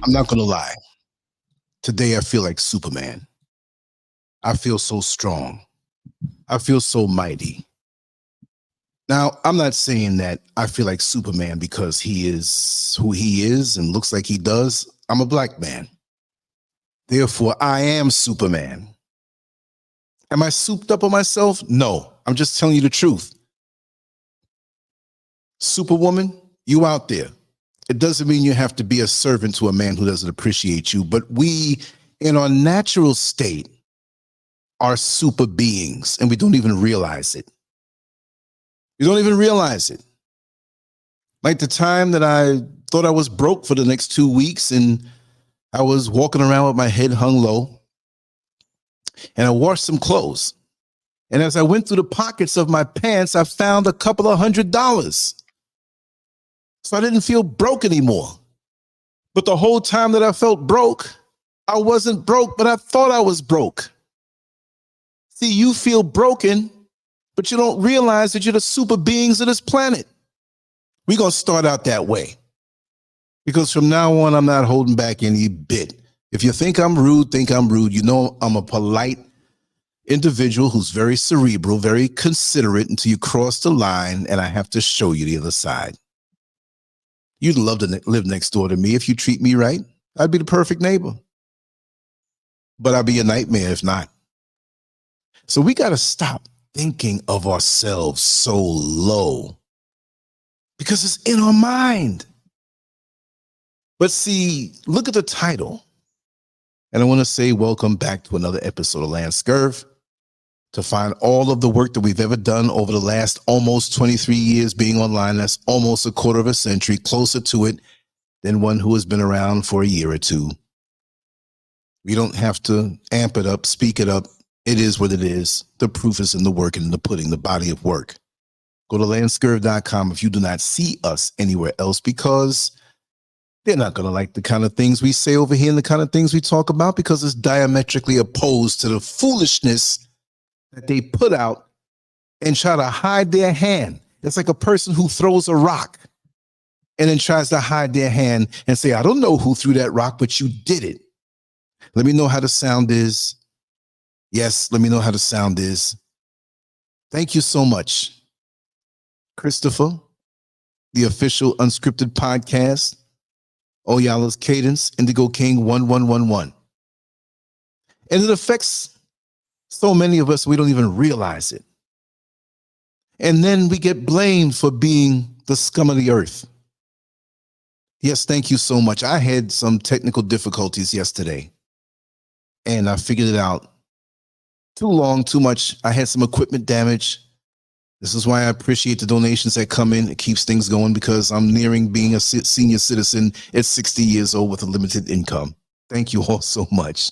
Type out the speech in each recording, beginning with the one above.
I'm not going to lie. Today, I feel like Superman. I feel so strong. I feel so mighty. Now, I'm not saying that I feel like Superman because he is who he is and looks like he does. I'm a black man. Therefore, I am Superman. Am I souped up on myself? No, I'm just telling you the truth. Superwoman, you out there. It doesn't mean you have to be a servant to a man who doesn't appreciate you, but we, in our natural state, are super beings, and we don't even realize it. You don't even realize it. Like the time that I thought I was broke for the next 2 weeks, and I was walking around with my head hung low, and I washed some clothes. And as I went through the pockets of my pants, I found a couple of $100. So I didn't feel broke anymore. But the whole time that I felt broke, I wasn't broke, but I thought I was broke. See, you feel broken, but you don't realize that you're the super beings of this planet. We're going to start out that way. Because from now on, I'm not holding back any bit. If you think I'm rude, think I'm rude. You know I'm a polite individual who's very cerebral, very considerate until you cross the line and I have to show you the other side. You'd love to live next door to me if you treat me right. I'd be the perfect neighbor. But I'd be a nightmare if not. So we got to stop thinking of ourselves so low because it's in our mind. But see, look at the title. And I want to say welcome back to another episode of LANCESCURV. To find all of the work that we've ever done over the last almost 23 years being online, that's almost a quarter of a century, closer to it than one who has been around for a year or two. We don't have to amp it up, speak it up. It is what it is. The proof is in the work and in the pudding, the body of work. Go to LANCESCURV.com if you do not see us anywhere else, because they're not going to like the kind of things we say over here and the kind of things we talk about, because it's diametrically opposed to the foolishness that they put out and try to hide their hand. It's like a person who throws a rock and then tries to hide their hand and say, I don't know who threw that rock, but you did it. Let me know how the sound is. Yes, let me know how the sound is. Thank you so much, Christopher, the official unscripted podcast, Oyala's Cadence, Indigo King 1111. And it affects so many of us, we don't even realize it. And then we get blamed for being the scum of the earth. Yes, thank you so much. I had some technical difficulties yesterday, and I figured it out. Too long, too much. I had some equipment damage. This is why I appreciate the donations that come in. It keeps things going, because I'm nearing being a senior citizen at 60 years old with a limited income. Thank you all so much.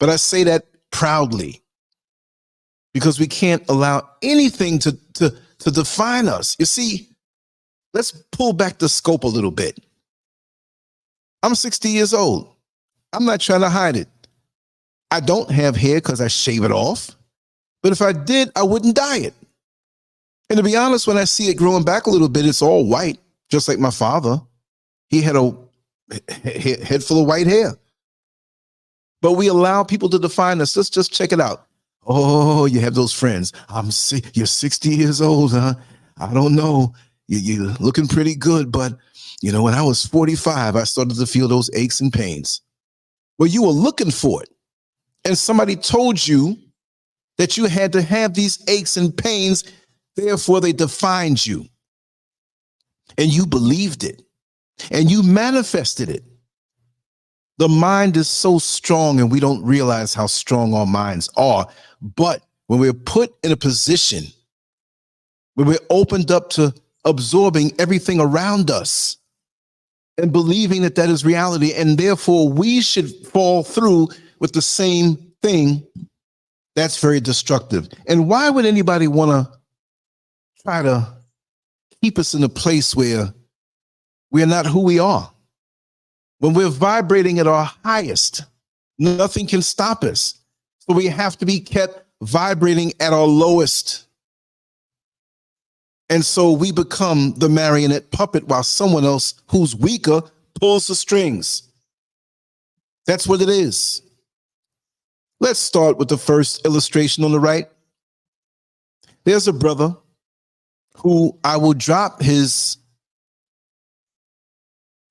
But I say that proudly because we can't allow anything to define us. You see, let's pull back the scope a little bit. I'm 60 years old. I'm not trying to hide it. I don't have hair because I shave it off. But if I did, I wouldn't dye it. And to be honest, when I see it growing back a little bit, it's all white, just like my father. He had a head full of white hair. But we allow people to define us. Let's just check it out. Oh, you have those friends. You're 60 years old, huh? I don't know. You're looking pretty good, but you know, when I was 45, I started to feel those aches and pains. Well, you were looking for it. And somebody told you that you had to have these aches and pains, therefore they defined you. And you believed it. And you manifested it. The mind is so strong, and we don't realize how strong our minds are. But when we're put in a position where we're opened up to absorbing everything around us and believing that that is reality, and therefore we should fall through with the same thing, that's very destructive. And why would anybody want to try to keep us in a place where we're not who we are? When we're vibrating at our highest, nothing can stop us. So we have to be kept vibrating at our lowest. And so we become the marionette puppet while someone else who's weaker pulls the strings. That's what it is. Let's start with the first illustration on the right. There's a brother who I will drop his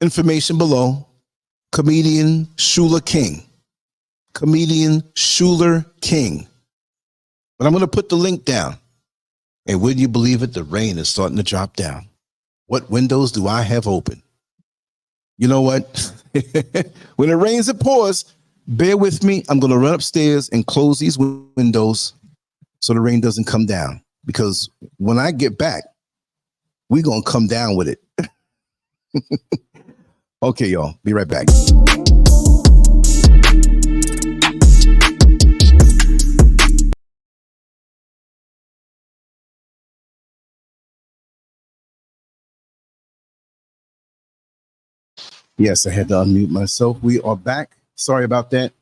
information below. Comedian Schuler King. Comedian Schuler King. But I'm going to put the link down. And would you believe it? The rain is starting to drop down. What windows do I have open? You know what? When it rains, it pours. Bear with me. I'm going to run upstairs and close these windows so the rain doesn't come down. Because when I get back, we're going to come down with it. Okay, y'all. Be right back. Yes, I had to unmute myself. We are back. Sorry about that.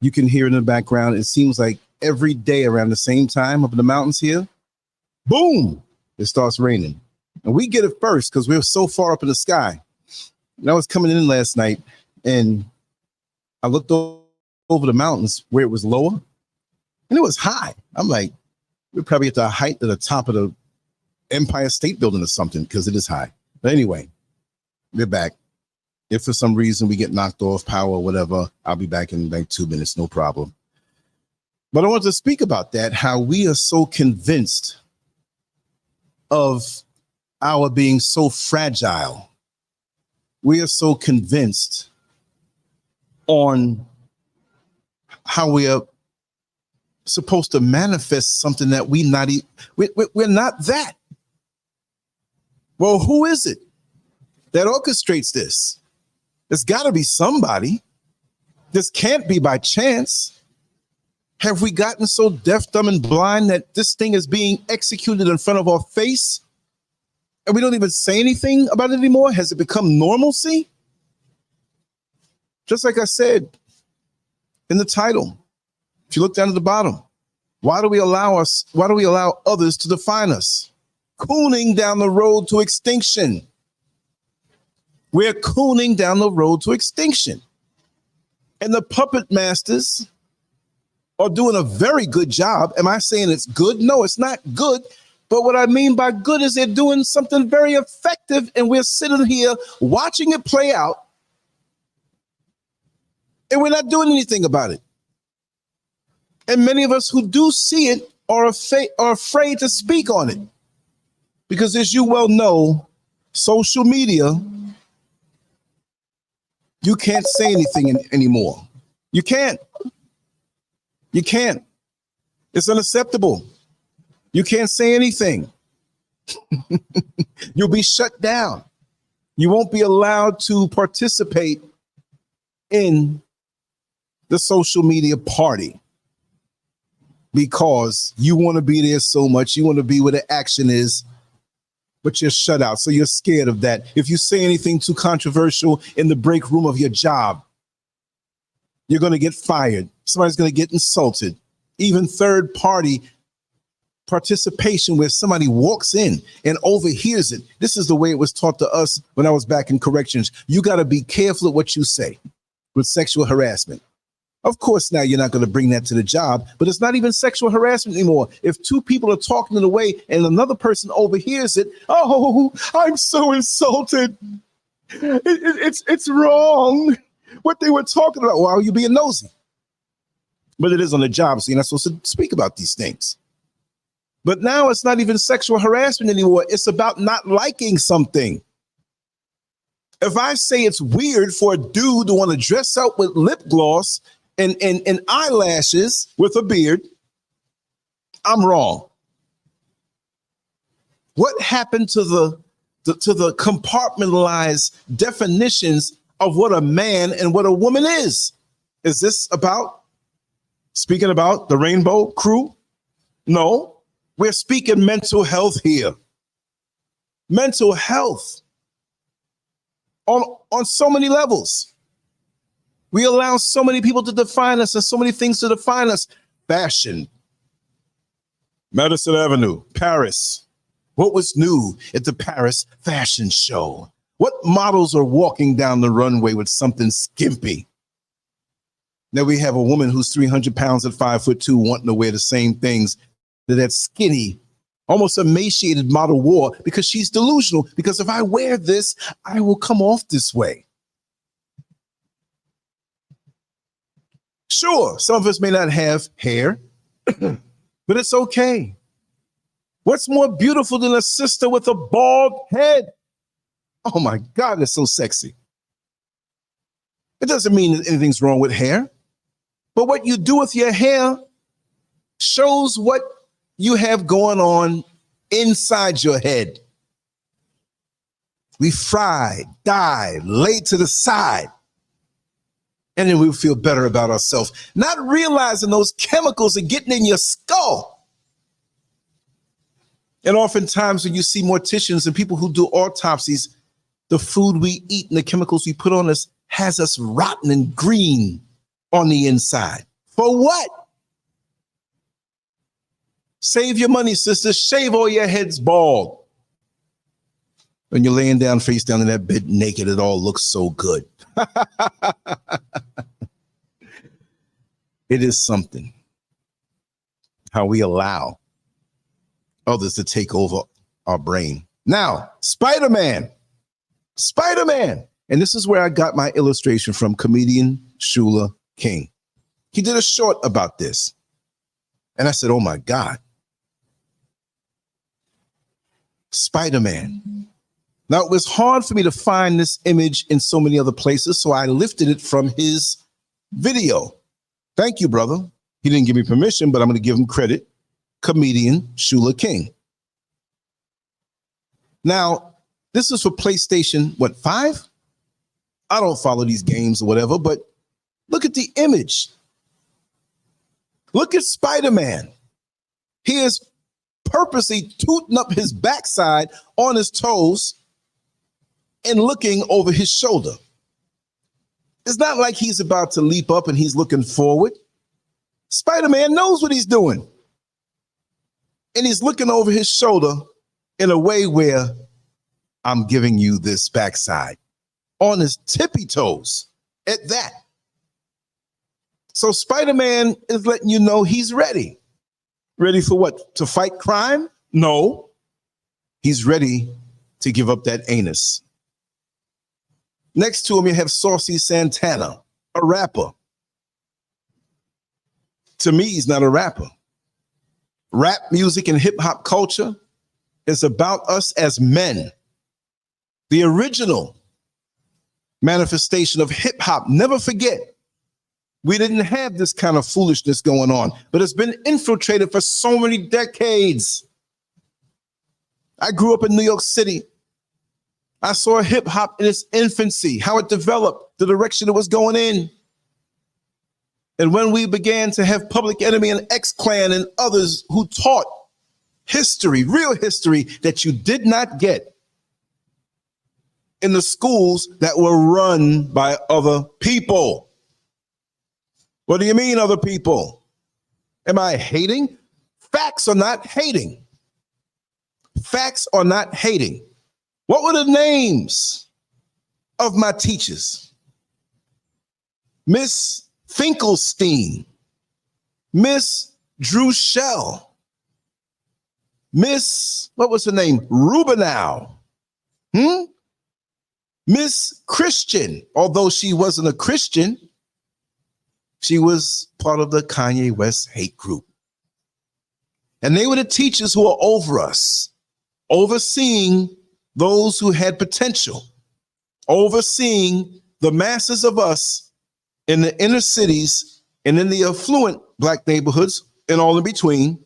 You can hear in the background. It seems like every day around the same time up in the mountains here, boom, it starts raining. And we get it first because we're so far up in the sky. And I was coming in last night and I looked over the mountains where it was lower and it was high. I'm like, we're probably at the height of the top of the Empire State Building or something because it is high. But anyway, we're back. If for some reason we get knocked off power or whatever, I'll be back in like 2 minutes, no problem. But I want to speak about that, how we are so convinced of our being so fragile. We are so convinced on how we are supposed to manifest something that we're not that. Well, who is it that orchestrates this? There's got to be somebody. This can't be by chance. Have we gotten so deaf, dumb, and blind that this thing is being executed in front of our face and we don't even say anything about it anymore? Has it become normalcy? Just like I said in the title, if you look down at the bottom, why do we allow others to define us? Cooning down the road to extinction. We're cooning down the road to extinction. And the puppet masters are doing a very good job. Am I saying it's good? No, it's not good. But what I mean by good is they're doing something very effective, and we're sitting here watching it play out, and we're not doing anything about it. And many of us who do see it are afraid to speak on it. Because as you well know, social media, you can't say anything anymore. You can't. You can't. It's unacceptable. You can't say anything. You'll be shut down. You won't be allowed to participate in the social media party because you want to be there so much. You want to be where the action is, but you're shut out. So you're scared of that. If you say anything too controversial in the break room of your job, you're going to get fired. Somebody's going to get insulted. Even third party participation where somebody walks in and overhears it. This is the way it was taught to us when I was back in corrections. You got to be careful of what you say with sexual harassment. Of course, now you're not going to bring that to the job, but it's not even sexual harassment anymore. If two people are talking in a way and another person overhears it, oh, I'm so insulted. It's wrong. What they were talking about. Well, you're being nosy. But it is on the job, so you're not supposed to speak about these things. But now it's not even sexual harassment anymore. It's about not liking something. If I say it's weird for a dude to want to dress up with lip gloss and eyelashes with a beard, I'm wrong. What happened to the compartmentalized definitions of what a man and what a woman is? Is this about speaking about the Rainbow Crew? No, we're speaking mental health here. Mental health on so many levels. We allow so many people to define us and so many things to define us. Fashion, Madison Avenue, Paris. What was new at the Paris fashion show? What models are walking down the runway with something skimpy? Now we have a woman who's 300 pounds at 5'2" wanting to wear the same things that skinny, almost emaciated model wore because she's delusional. Because if I wear this, I will come off this way. Sure, some of us may not have hair, but it's okay. What's more beautiful than a sister with a bald head? Oh my God, it's so sexy. It doesn't mean that anything's wrong with hair, but what you do with your hair shows what you have going on inside your head. We fry, dye, lay to the side, and then we feel better about ourselves, not realizing those chemicals are getting in your skull. And oftentimes when you see morticians and people who do autopsies, the food we eat and the chemicals we put on us has us rotten and green on the inside. For what? Save your money, sisters. Shave all your heads bald. When you're laying down face down in that bed naked, it all looks so good. It is something how we allow others to take over our brain. Now, SpiderMan. And this is where I got my illustration from, comedian Shula King. He did a short about this. And I said, oh my God. SpiderMan. Now, it was hard for me to find this image in so many other places, so I lifted it from his video. Thank you, brother. He didn't give me permission, but I'm going to give him credit. Comedian Shula King. Now, this is for PlayStation, 5? I don't follow these games or whatever, but look at the image. Look at SpiderMan. He is purposely tooting up his backside on his toes and looking over his shoulder. It's not like he's about to leap up and he's looking forward. SpiderMan knows what he's doing. And he's looking over his shoulder in a way where I'm giving you this backside on his tippy toes at that. So SpiderMan is letting you know he's ready. Ready for what? To fight crime? No. He's ready to give up that anus. Next to him, you have Saucy Santana, a rapper. To me, he's not a rapper. Rap music and hip hop culture is about us as men. The original manifestation of hip hop, never forget, we didn't have this kind of foolishness going on, but it's been infiltrated for so many decades. I grew up in New York City. I saw hip hop in its infancy, how it developed, the direction it was going in. And when we began to have Public Enemy and X-Clan and others who taught history, real history that you did not get in the schools that were run by other people. What do you mean, other people? Am I hating? Facts are not hating. Facts are not hating. What were the names of my teachers? Miss Finkelstein, Miss Druschel, Miss, what was her name? Rubinow. Miss Christian, although she wasn't a Christian, she was part of the Kanye West hate group. And they were the teachers who were over us, overseeing those who had potential, overseeing the masses of us in the inner cities and in the affluent Black neighborhoods and all in between,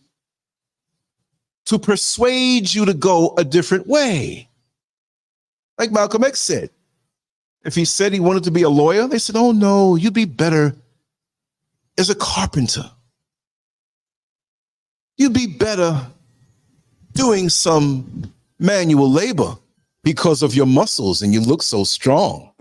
to persuade you to go a different way. Like Malcolm X said, if he said he wanted to be a lawyer, they said, oh no, you'd be better as a carpenter. You'd be better doing some manual labor because of your muscles and you look so strong.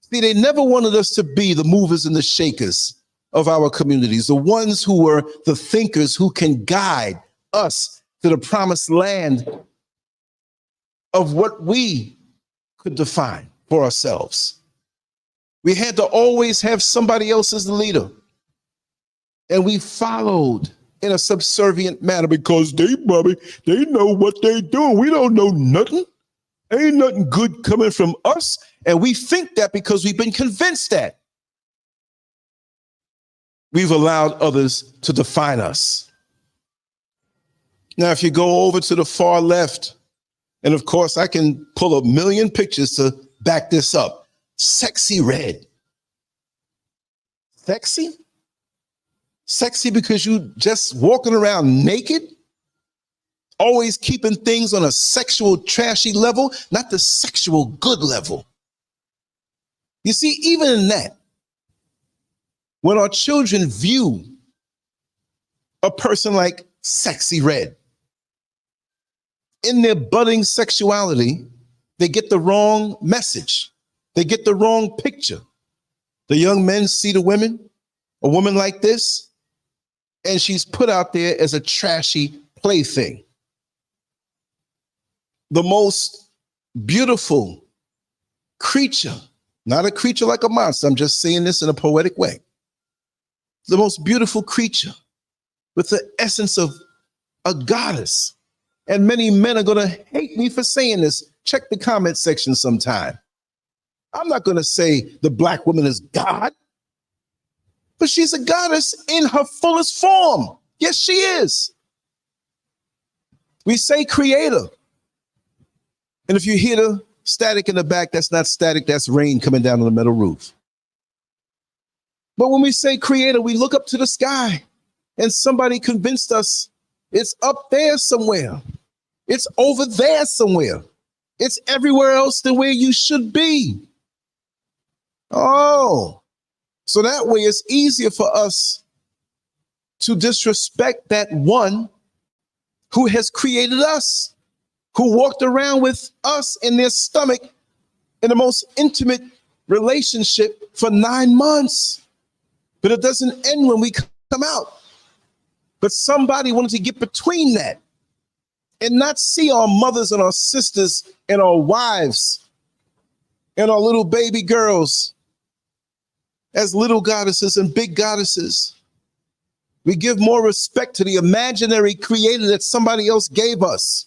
See, they never wanted us to be the movers and the shakers of our communities, the ones who were the thinkers who can guide us to the promised land of what we could define for ourselves. We had to always have somebody else as the leader. And we followed in a subservient manner because they know what they do. We don't know nothing. Ain't nothing good coming from us. And we think that because we've been convinced that. We've allowed others to define us. Now, if you go over to the far left, and of course, I can pull a million pictures to back this up. Sexy red. Sexy? Sexy because you just walking around naked? Always keeping things on a sexual trashy level, not the sexual good level. You see, even in that, when our children view a person like Sexy Red, in their budding sexuality, they get the wrong message. They get the wrong picture. The young men see a woman like this, and she's put out there as a trashy plaything. The most beautiful creature, not a creature like a monster, I'm just saying this in a poetic way. The most beautiful creature with the essence of a goddess. And many men are going to hate me for saying this. Check the comment section sometime. I'm not going to say the black woman is God, but she's a goddess in her fullest form. Yes, she is. We say creator. And if you hear the static in the back, that's not static, that's rain coming down on the metal roof. But when we say creator, we look up to the sky and somebody convinced us it's up there somewhere. It's over there somewhere. It's everywhere else than where you should be. Oh, so that way it's easier for us to disrespect that one who has created us, who walked around with us in their stomach in the most intimate relationship for 9 months. But it doesn't end when we come out. But somebody wanted to get between that and not see our mothers and our sisters and our wives and our little baby girls as little goddesses and big goddesses. We give more respect to the imaginary creator that somebody else gave us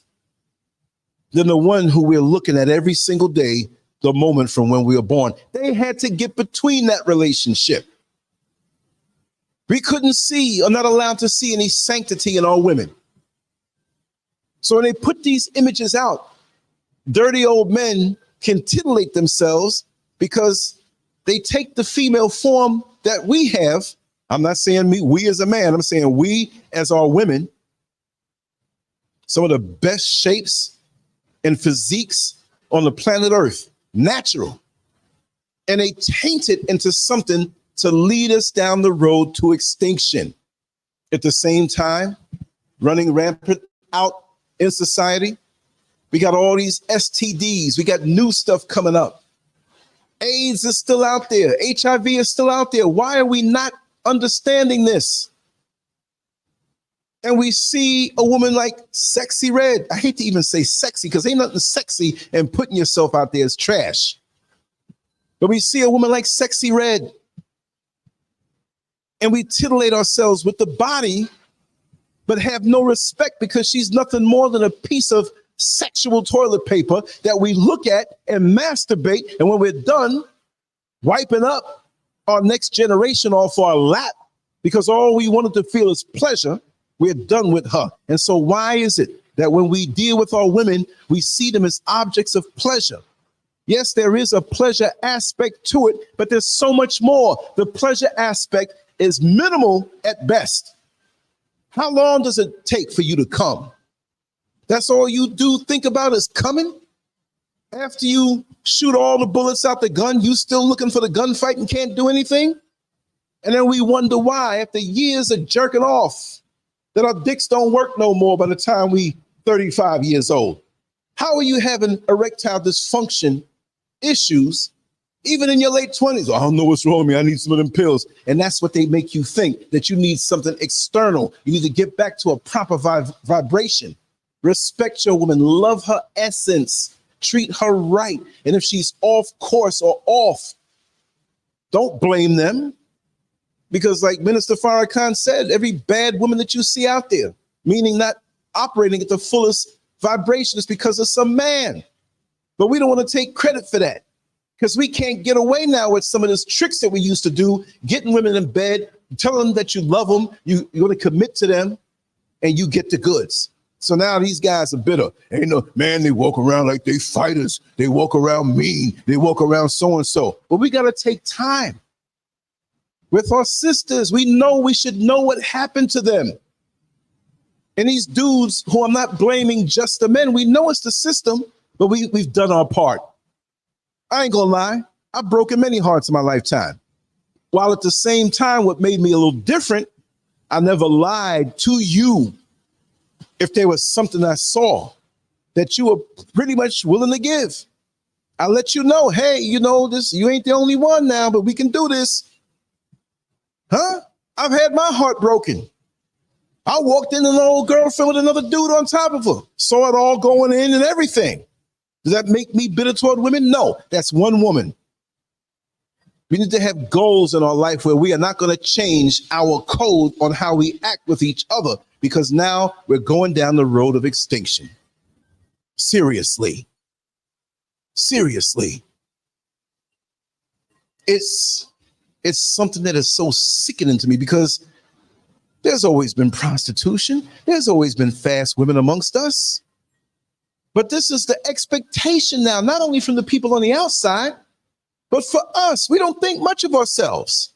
than the one who we're looking at every single day, the moment from when we were born. They had to get between that relationship. We couldn't see or not allowed to see any sanctity in our women. So when they put these images out, dirty old men can titillate themselves because they take the female form that we have. I'm not saying we as a man, I'm saying we as our women, some of the best shapes and physiques on the planet Earth, natural. And they taint it into something to lead us down the road to extinction. At the same time, running rampant out in society, we got all these STDs, we got new stuff coming up. AIDS is still out there, HIV is still out there. Why are we not understanding this? And we see a woman like Sexy Red. I hate to even say sexy because ain't nothing sexy in putting yourself out there as trash. But we see a woman like Sexy Red and we titillate ourselves with the body, but have no respect because she's nothing more than a piece of sexual toilet paper that we look at and masturbate. And when we're done, wiping up our next generation off our lap because all we wanted to feel is pleasure, we're done with her. And so why is it that when we deal with our women, we see them as objects of pleasure? Yes, there is a pleasure aspect to it, but there's so much more. The pleasure aspect is minimal at best. How long does it take for you to come? That's all you do think about is coming? After you shoot all the bullets out the gun, you still looking for the gunfight and can't do anything? And then we wonder why, after years of jerking off, that our dicks don't work no more by the time we 35 years old. How are you having erectile dysfunction issues even in your late 20s? I don't know what's wrong with me. I need some of them pills. And that's what they make you think, that you need something external. You need to get back to a proper vibration. Respect your woman. Love her essence. treat her right. And if she's off course or off, don't blame them. Because like Minister Farrakhan said, every bad woman that you see out there, meaning not operating at the fullest vibration, is because of some man. But we don't want to take credit for that, because we can't get away now with some of those tricks that we used to do, getting women in bed, telling them that you love them, you're going to commit to them, and you get the goods. So now these guys are bitter. And, man, they walk around like they fighters. They walk around mean. They walk around so-and-so. But we got to take time with our sisters. We should know what happened to them. And these dudes, who I'm not blaming just the men, we know it's the system, but we've done our part. I ain't gonna lie, I've broken many hearts in my lifetime. While at the same time, what made me a little different, I never lied to you. If there was something I saw that you were pretty much willing to give, I let you know, hey, this, you ain't the only one now, but we can do this. Huh? I've had my heart broken. I walked in an old girlfriend with another dude on top of her. Saw it all going in and everything. Does that make me bitter toward women? No, that's one woman. We need to have goals in our life where we are not going to change our code on how we act with each other, because now we're going down the road of extinction. Seriously. Seriously. It's something that is so sickening to me, because there's always been prostitution. There's always been fast women amongst us. But this is the expectation now, not only from the people on the outside, but for us. We don't think much of ourselves.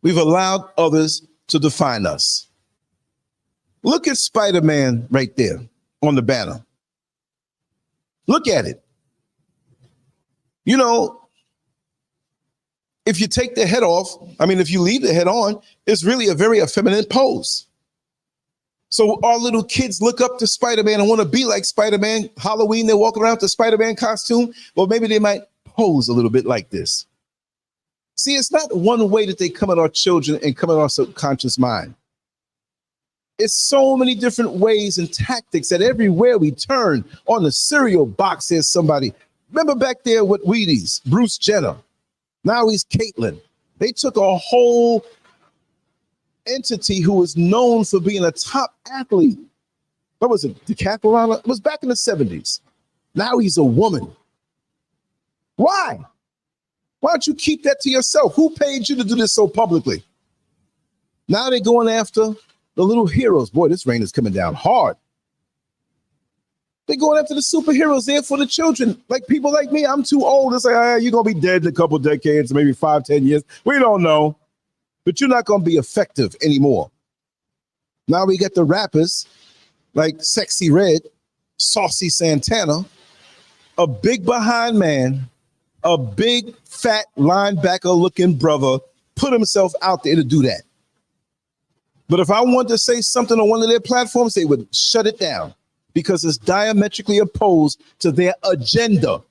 We've allowed others to define us. Look at SpiderMan right there on the banner. Look at it. If you take the head off, if you leave the head on, it's really a very effeminate pose. So our little kids look up to Spider-Man and want to be like Spider-Man. Halloween, they walk around with the Spider-Man costume. Well, maybe they might pose a little bit like this. See, it's not one way that they come at our children and come at our subconscious mind. It's so many different ways and tactics that everywhere we turn. On the cereal box, there's somebody. Remember back there with Wheaties, Bruce Jenner. Now he's Caitlyn. They took a whole entity who was known for being a top athlete. What was it? Decathlon? It was back in the 70s. Now he's a woman. Why? Why don't you keep that to yourself? Who paid you to do this so publicly? Now they're going after the little heroes. Boy, this rain is coming down hard. They're going after the superheroes there for the children. Like people like me, I'm too old to say, you're going to be dead in a couple decades, maybe 5-10 years. We don't know. But you're not going to be effective anymore. Now we get the rappers like Sexy Red, Saucy Santana, a big behind man, a big fat linebacker looking brother put himself out there to do that. But if I wanted to say something on one of their platforms, they would shut it down because it's diametrically opposed to their agenda.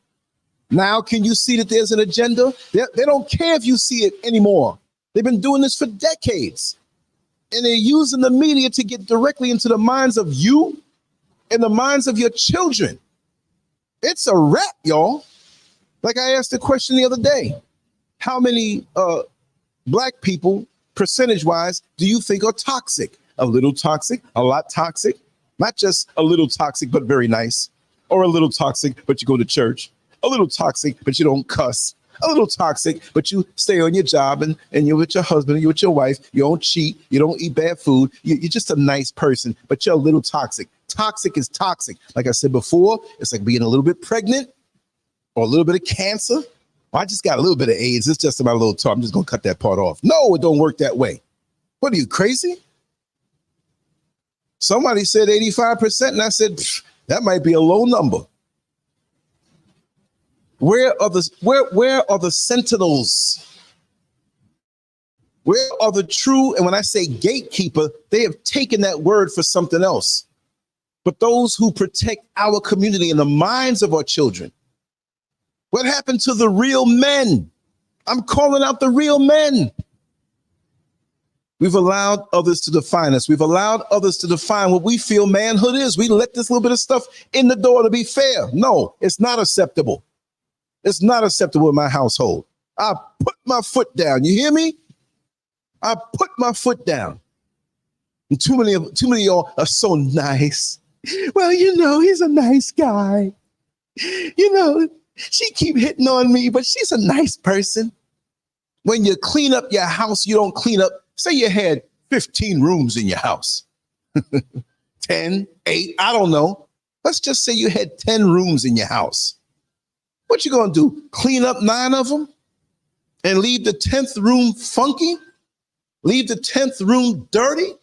Now, can you see that there's an agenda? They don't care if you see it anymore. They've been doing this for decades. And they're using the media to get directly into the minds of you and the minds of your children. It's a wrap, y'all. Like I asked the question the other day, how many black people, percentage-wise, do you think are toxic? A little toxic, a lot toxic, not just a little toxic, but very nice, or a little toxic, but you go to church, a little toxic, but you don't cuss, a little toxic, but you stay on your job and you're with your husband, you're with your wife, you don't cheat, you don't eat bad food, you're just a nice person, but you're a little toxic. Toxic is toxic. Like I said before, it's like being a little bit pregnant or a little bit of cancer. Well, I just got a little bit of AIDS. It's just my little toe. I'm just going to cut that part off. No, it don't work that way. What are you, crazy? Somebody said 85%, and I said, that might be a low number. Where are the sentinels? Where are the true, and when I say gatekeeper, they have taken that word for something else. But those who protect our community and the minds of our children. What happened to the real men? I'm calling out the real men. We've allowed others to define us. We've allowed others to define what we feel manhood is. We let this little bit of stuff in the door to be fair. No, it's not acceptable. It's not acceptable in my household. I put my foot down. You hear me? I put my foot down. And too many of y'all are so nice. Well, you know, he's a nice guy. You know, she keep hitting on me, but she's a nice person. When you clean up your house, you don't clean up. Say you had 15 rooms in your house. 10, 8, I don't know. Let's just say you had 10 rooms in your house. What you gonna do? Clean up 9 of them and leave the 10th room funky? Leave the 10th room dirty?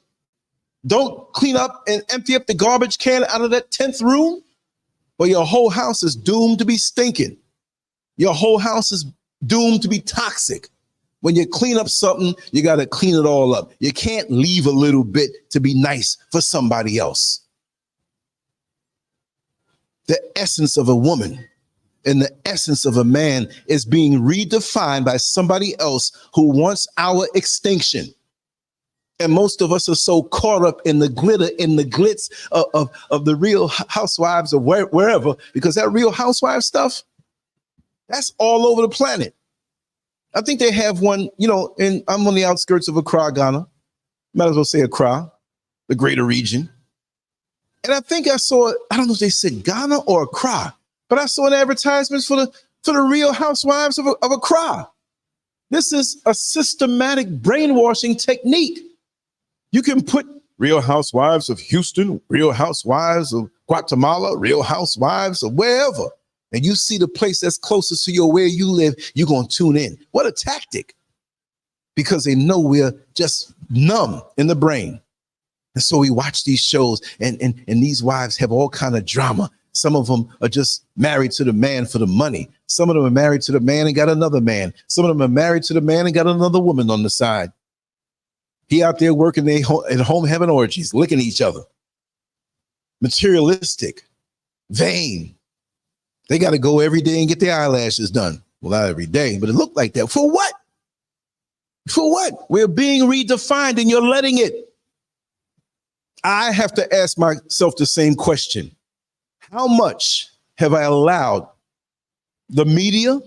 Don't clean up and empty up the garbage can out of that 10th room? Well, your whole house is doomed to be stinking. Your whole house is doomed to be toxic. When you clean up something, you got to clean it all up. You can't leave a little bit to be nice for somebody else. The essence of a woman and the essence of a man is being redefined by somebody else who wants our extinction. And most of us are so caught up in the glitter, in the glitz of the Real Housewives or wherever, because that Real Housewives stuff, that's all over the planet. I think they have one, you know, and I'm on the outskirts of Accra, Ghana. Might as well say Accra, the greater region. And I think I saw, I don't know if they said Ghana or Accra, but I saw an advertisement for the Real Housewives of Accra. This is a systematic brainwashing technique. You can put Real Housewives of Houston, Real Housewives of Guatemala, Real Housewives of wherever, and you see the place that's closest to where you live, you're going to tune in. What a tactic. Because they know we're just numb in the brain. And so we watch these shows and these wives have all kind of drama. Some of them are just married to the man for the money. Some of them are married to the man and got another man. Some of them are married to the man and got another woman on the side. He out there working at home having orgies, licking each other. Materialistic, vain. They got to go every day and get their eyelashes done. Well, not every day, but it looked like that. For what? For what? We're being redefined and you're letting it. I have to ask myself the same question. How much have I allowed the media,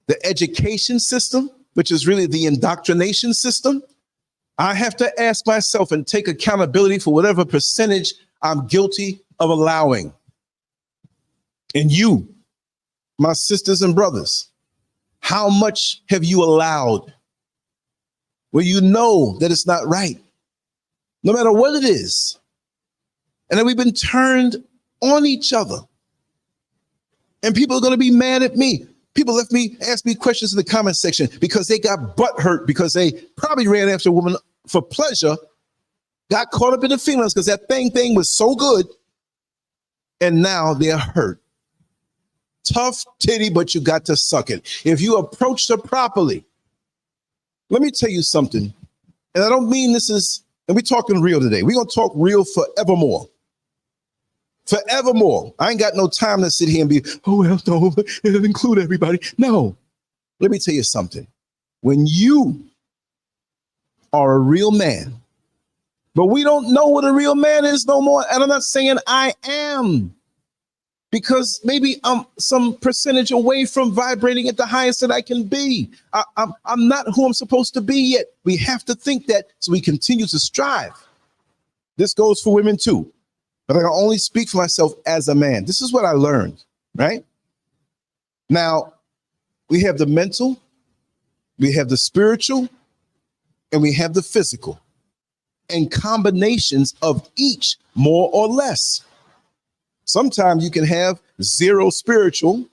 the education system, which is really the indoctrination system? I have to ask myself and take accountability for whatever percentage I'm guilty of allowing. And you, my sisters and brothers, how much have you allowed where you know that it's not right, no matter what it is, and then we've been turned on each other, and people are going to be mad at me. People ask me questions in the comment section because they got butt hurt because they probably ran after a woman for pleasure, got caught up in the feelings because that thing was so good, and now they're hurt. Tough titty, but you got to suck it. If you approach her properly, let me tell you something, and I don't mean this is, and we're talking real today. We're going to talk real forevermore. Forevermore. I ain't got no time to sit here and be, oh, well, no, it'll include everybody. No. Let me tell you something. When you are a real man, but we don't know what a real man is no more, and I'm not saying I am, because maybe I'm some percentage away from vibrating at the highest that I can be. I'm not who I'm supposed to be yet. We have to think that so we continue to strive. This goes for women too. But I can only speak for myself as a man. This is what I learned, right? Now, we have the mental, we have the spiritual, and we have the physical, and combinations of each more or less. Sometimes you can have 0 spiritual,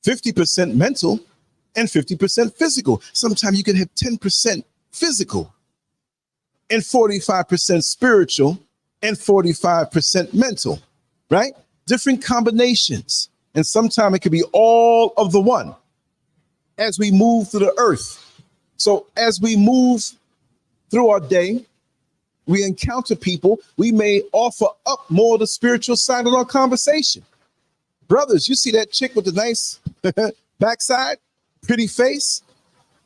50% mental, and 50% physical. Sometimes you can have 10% physical and 45% spiritual and 45% mental, right? Different combinations. And sometimes it could be all of the one as we move through the earth. So as we move through our day, we encounter people, we may offer up more of the spiritual side of our conversation. Brothers, you see that chick with the nice backside, pretty face?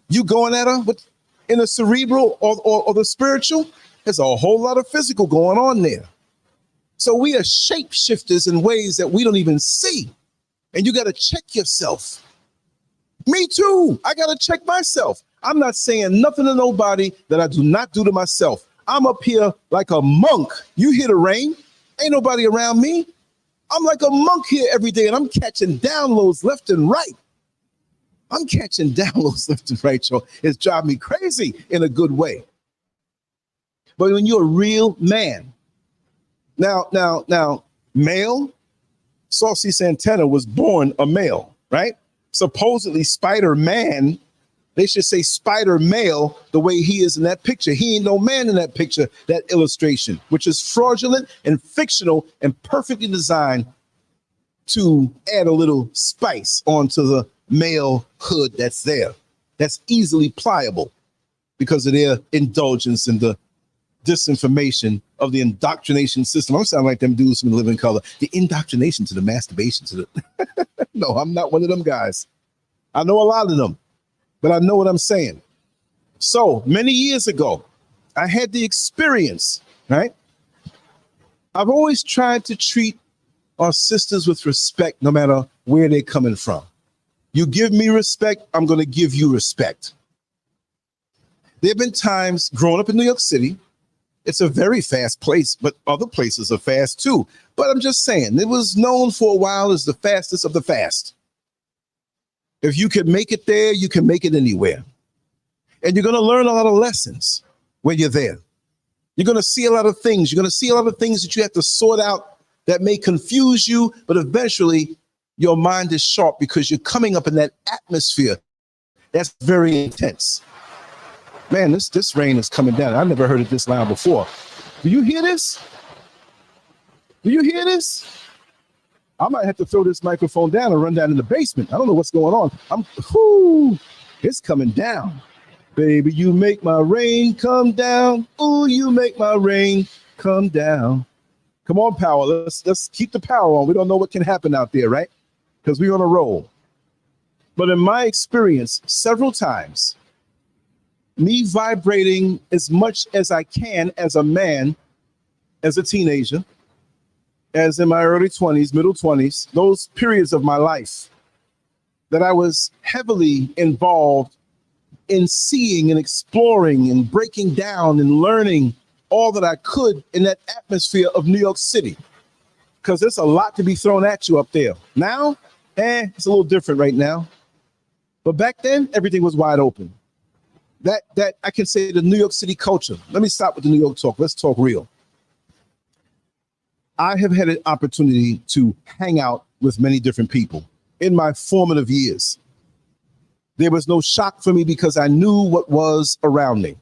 You going at her with in the cerebral or the spiritual, there's a whole lot of physical going on there. So we are shapeshifters in ways that we don't even see. And you got to check yourself. Me too. I got to check myself. I'm not saying nothing to nobody that I do not do to myself. I'm up here like a monk. You hear the rain? Ain't nobody around me. I'm like a monk here every day, and I'm catching downloads left and right. I'm catching downloads left and right, y'all. It's driving me crazy in a good way. But when you're a real man, now, male, Saucy Santana was born a male, right? Supposedly SpiderMan, they should say Spider Male the way he is in that picture. He ain't no man in that picture, that illustration, which is fraudulent and fictional and perfectly designed to add a little spice onto the male hood that's there. That's easily pliable because of their indulgence in the disinformation of the indoctrination system. I'm sounding like them dudes from Living Color. The indoctrination to the masturbation to the No, I'm not one of them guys. I know a lot of them, but I know what I'm saying. So many years ago, I had the experience, right? I've always tried to treat our sisters with respect, no matter where they're coming from. You give me respect, I'm going to give you respect. There have been times growing up in New York City, it's a very fast place, but other places are fast too. But I'm just saying, it was known for a while as the fastest of the fast. If you can make it there, you can make it anywhere. And you're going to learn a lot of lessons when you're there. You're going to see a lot of things. You're going to see a lot of things that you have to sort out that may confuse you, but eventually your mind is sharp because you're coming up in that atmosphere that's very intense. Man, this rain is coming down. I never heard it this loud before. Do you hear this? Do you hear this? I might have to throw this microphone down and run down in the basement. I don't know what's going on. It's coming down. Baby, you make my rain come down. Ooh, you make my rain come down. Come on, power. Let's keep the power on. We don't know what can happen out there, right? Because we're on a roll. But in my experience, several times, me vibrating as much as I can as a man, as a teenager, as in my early 20s, middle 20s, those periods of my life that I was heavily involved in seeing and exploring and breaking down and learning all that I could in that atmosphere of New York City. Because there's a lot to be thrown at you up there. Now, it's a little different right now. But back then, everything was wide open. That I can say the New York City culture. Let me stop with the New York talk. Let's talk real. I have had an opportunity to hang out with many different people in my formative years. There was no shock for me because I knew what was around me.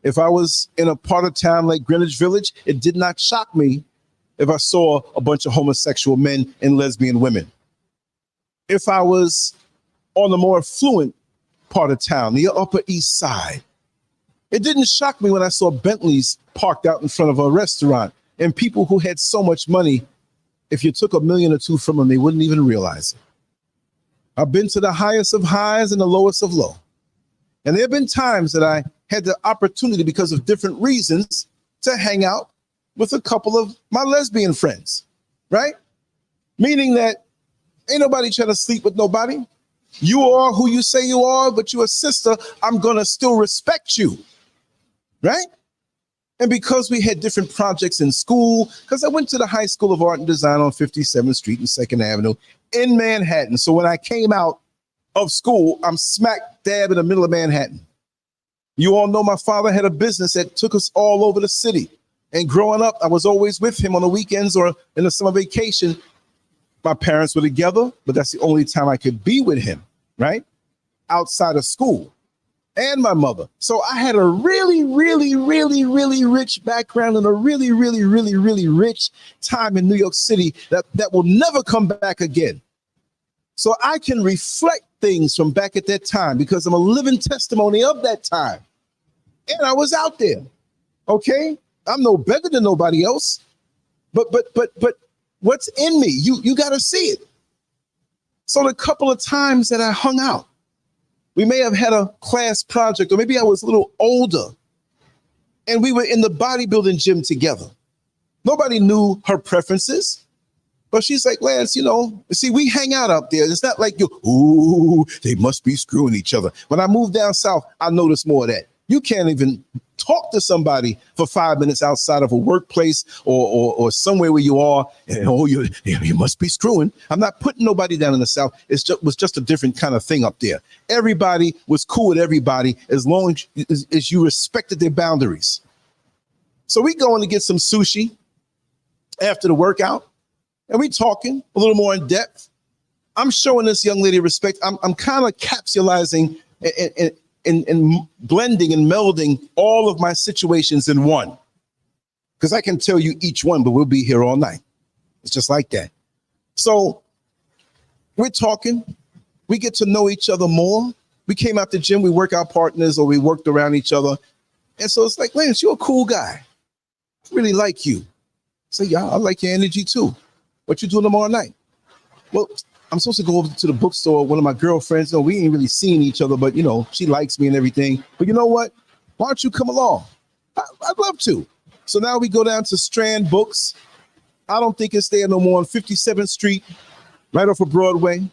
If I was in a part of town like Greenwich Village, it did not shock me if I saw a bunch of homosexual men and lesbian women. If I was on the more affluent part of town, the Upper East Side, it didn't shock me when I saw Bentleys parked out in front of a restaurant and people who had so much money, if you took $1 million or $2 from them, they wouldn't even realize it. I've been to the highest of highs and the lowest of low. And there have been times that I had the opportunity, because of different reasons, to hang out with a couple of my lesbian friends, right? Meaning that ain't nobody trying to sleep with nobody. You are who you say you are, but you're a sister. I'm going to still respect you, right? And because we had different projects in school, because I went to the High School of Art and Design on 57th Street and 2nd Avenue in Manhattan. So when I came out of school, I'm smack dab in the middle of Manhattan. You all know my father had a business that took us all over the city. And growing up, I was always with him on the weekends or in the summer vacation. My parents were together, but that's the only time I could be with him, right? Outside of school. And my mother. So I had a really, really, really, really rich background and a really, really, really, really rich time in New York City that will never come back again. So I can reflect things from back at that time because I'm a living testimony of that time. And I was out there, okay? I'm no better than nobody else, but what's in me, you got to see it. So the couple of times that I hung out, We may have had a class project, or maybe I was a little older and we were in the bodybuilding gym together. Nobody knew her preferences, but she's like, Lance, you know, see, we hang out up there. It's not like ooh, they must be screwing each other. When I moved down south, I noticed more of that. You can't even talk to somebody for 5 minutes outside of a workplace or somewhere where you are. And, oh, you must be screwing. I'm not putting nobody down in the South. It was just a different kind of thing up there. Everybody was cool with everybody as long as you respected their boundaries. So we going to get some sushi after the workout, and we talking a little more in depth. I'm showing this young lady respect. I'm kind of capsulizing and blending and melding all of my situations in one, because I can tell you each one, but we'll be here all night. It's just like that. So we're talking, we get to know each other more. We came out the gym, we work out partners, or we worked around each other. And so it's like, Lance, you're a cool guy. I really like you. So yeah, I like your energy too. What you doing tomorrow night? Well, I'm supposed to go over to the bookstore. One of my girlfriends, we ain't really seeing each other, but she likes me and everything. But you know what? Why don't you come along? I'd love to. So now we go down to Strand Books. I don't think it's there no more, on 57th Street, right off of Broadway.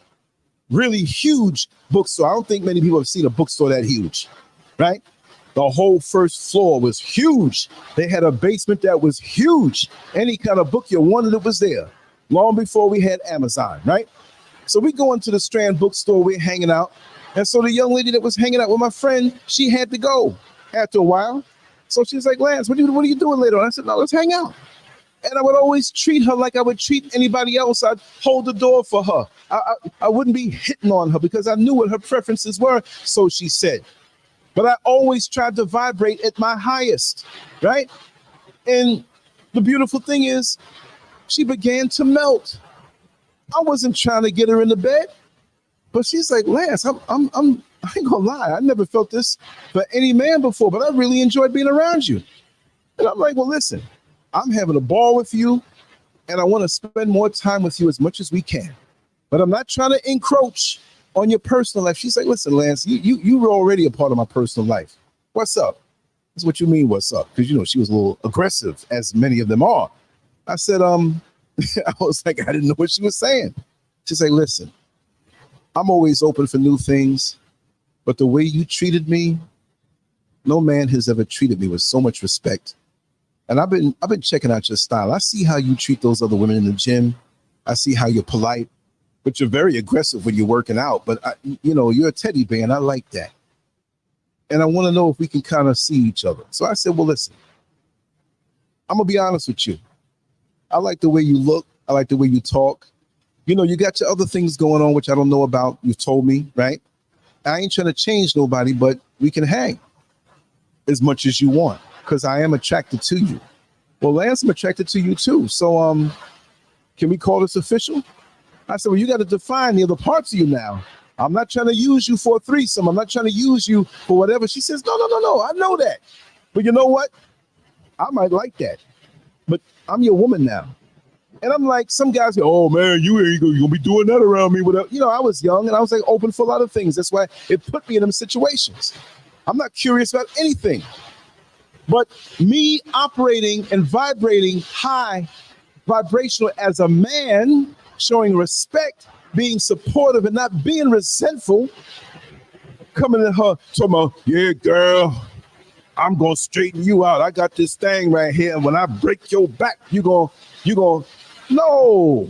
Really huge bookstore. I don't think many people have seen a bookstore that huge, right? The whole first floor was huge. They had a basement that was huge. Any kind of book you wanted, it was there. Long before we had Amazon, right? So we go into the Strand bookstore, we're hanging out. And so the young lady that was hanging out with my friend, she had to go after a while. So she's like, Lance, what are you doing later on? I said, no, let's hang out. And I would always treat her like I would treat anybody else. I'd hold the door for her. I wouldn't be hitting on her because I knew what her preferences were, so she said. But I always tried to vibrate at my highest, right? And the beautiful thing is, she began to melt. I wasn't trying to get her in the bed, but she's like, Lance, I ain't gonna lie, I never felt this for any man before, but I really enjoyed being around you. And I'm like, well, listen, I'm having a ball with you, and I want to spend more time with you as much as we can, but I'm not trying to encroach on your personal life. She's like, listen, Lance, you were already a part of my personal life. What's up? That's what you mean, what's up? Because she was a little aggressive, as many of them are. I said, I was like, I didn't know what she was saying. She's like, listen, I'm always open for new things, but the way you treated me, no man has ever treated me with so much respect. And I've been checking out your style. I see how you treat those other women in the gym. I see how you're polite, but you're very aggressive when you're working out. But you're a teddy bear, and I like that. And I want to know if we can kind of see each other. So I said, well, listen, I'm gonna be honest with you. I like the way you look. I like the way you talk. You got your other things going on, which I don't know about. You've told me, right? I ain't trying to change nobody, but we can hang as much as you want, because I am attracted to you. Well, Lance, I'm attracted to you too. So can we call this official? I said, well, you got to define the other parts of you now. I'm not trying to use you for a threesome. I'm not trying to use you for whatever. She says, no. I know that. But you know what? I might like that. But I'm your woman now. And I'm like, some guys go, oh man, you ain't gonna be doing that around me. Whatever. I was young and I was like open for a lot of things. That's why it put me in them situations. I'm not curious about anything. But me operating and vibrating high vibrational as a man, showing respect, being supportive and not being resentful, coming at her, talking about, yeah, girl, I'm gonna straighten you out. I got this thing right here, and when I break your back, you gonna. No.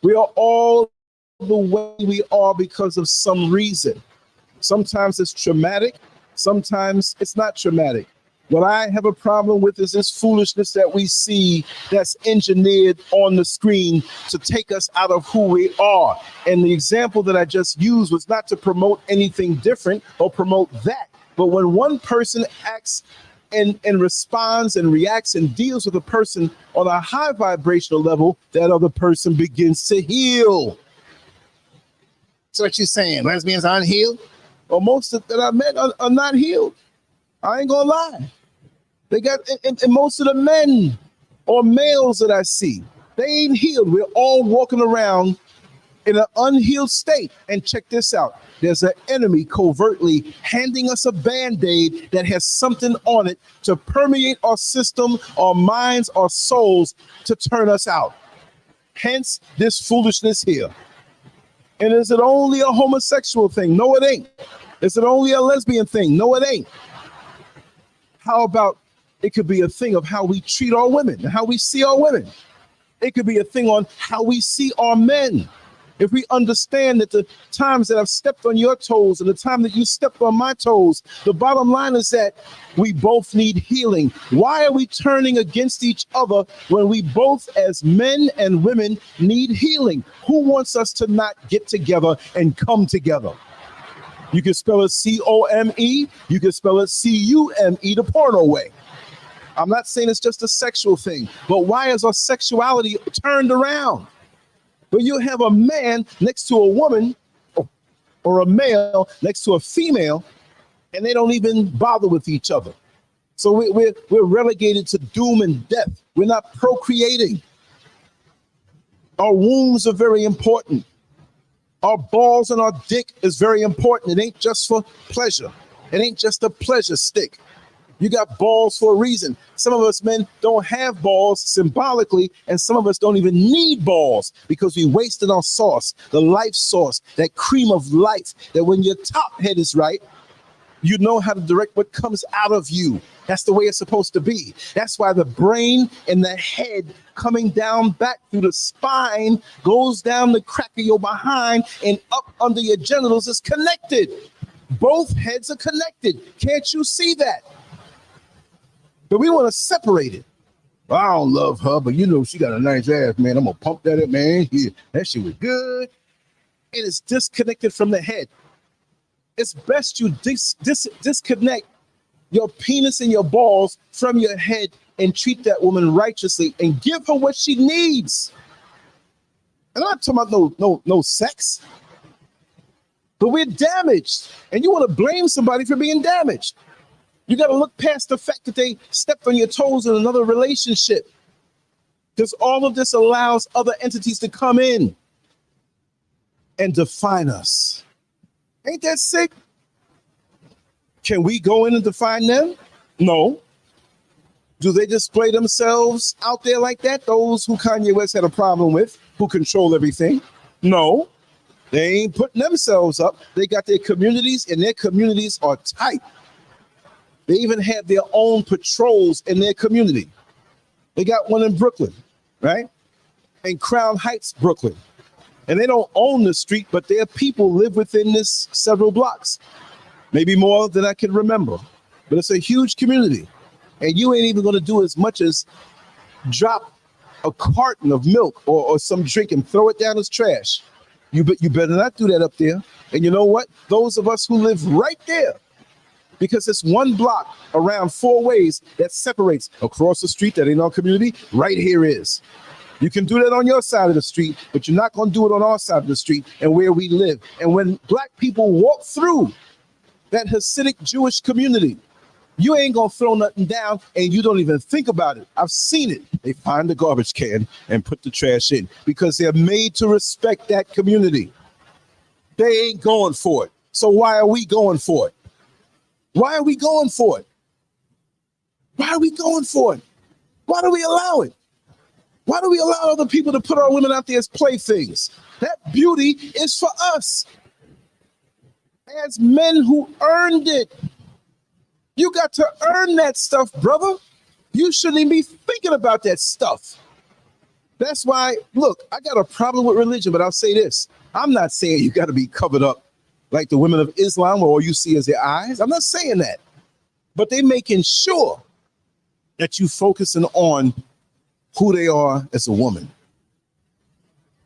We are all the way we are because of some reason. Sometimes it's traumatic. Sometimes it's not traumatic. What I have a problem with is this foolishness that we see that's engineered on the screen to take us out of who we are. And the example that I just used was not to promote anything different or promote that. But when one person acts and responds and reacts and deals with a person on a high vibrational level, that other person begins to heal. So what you're saying, lesbians aren't healed? Well, most of that I met are not healed. I ain't gonna lie. They got, and most of the men or males that I see, they ain't healed. We're all walking around in an unhealed state. And check this out. There's an enemy covertly handing us a Band-Aid that has something on it to permeate our system, our minds, our souls, to turn us out. Hence this foolishness here. And is it only a homosexual thing? No, it ain't. Is it only a lesbian thing? No, it ain't. How about it could be a thing of how we treat our women, how we see our women. It could be a thing on how we see our men. If we understand that the times that I've stepped on your toes and the time that you stepped on my toes, the bottom line is that we both need healing. Why are we turning against each other when we both as men and women need healing? Who wants us to not get together and come together? You can spell it C-O-M-E. You can spell it C-U-M-E, the porno way. I'm not saying it's just a sexual thing, but why is our sexuality turned around? But you have a man next to a woman or a male next to a female, and they don't even bother with each other. So we're relegated to doom and death. We're not procreating. Our wombs are very important. Our balls and our dick is very important. It ain't just for pleasure. It ain't just a pleasure stick. You got balls for a reason. Some of us men don't have balls symbolically, and some of us don't even need balls because we wasted our sauce, the life sauce, that cream of life, that when your top head is right, you know how to direct what comes out of you. That's the way it's supposed to be. That's why the brain and the head coming down back through the spine goes down the crack of your behind and up under your genitals is connected. Both heads are connected. Can't you see that? But we want to separate it. Well, I don't love her, but you know she got a nice ass, man. I'm going to pump that up, man. Yeah, that shit was good. And it's disconnected from the head. It's best you disconnect your penis and your balls from your head and treat that woman righteously and give her what she needs. And I'm not talking about no sex. But we're damaged. And you want to blame somebody for being damaged. You got to look past the fact that they stepped on your toes in another relationship. Because all of this allows other entities to come in and define us. Ain't that sick? Can we go in and define them? No. Do they display themselves out there like that? Those who Kanye West had a problem with, who control everything? No. They ain't putting themselves up. They got their communities, and their communities are tight. They even have their own patrols in their community. They got one in Brooklyn, right? In Crown Heights, Brooklyn. And they don't own the street, but their people live within this several blocks. Maybe more than I can remember. But it's a huge community. And you ain't even going to do as much as drop a carton of milk or some drink and throw it down as trash. You better not do that up there. And you know what? Those of us who live right there, because it's one block around 4 ways that separates across the street that ain't our community, right here is. You can do that on your side of the street, but you're not going to do it on our side of the street and where we live. And when black people walk through that Hasidic Jewish community, you ain't going to throw nothing down and you don't even think about it. I've seen it. They find the garbage can and put the trash in because they're made to respect that community. They ain't going for it. So why are we going for it? Why are we going for it? Why are we going for it? Why do we allow it? Why do we allow other people to put our women out there as playthings? That beauty is for us. As men who earned it. You got to earn that stuff, brother. You shouldn't even be thinking about that stuff. That's why, look, I got a problem with religion, but I'll say this. I'm not saying you got to be covered up like the women of Islam where all you see is their eyes. I'm not saying that. But they're making sure that you focusing on who they are as a woman.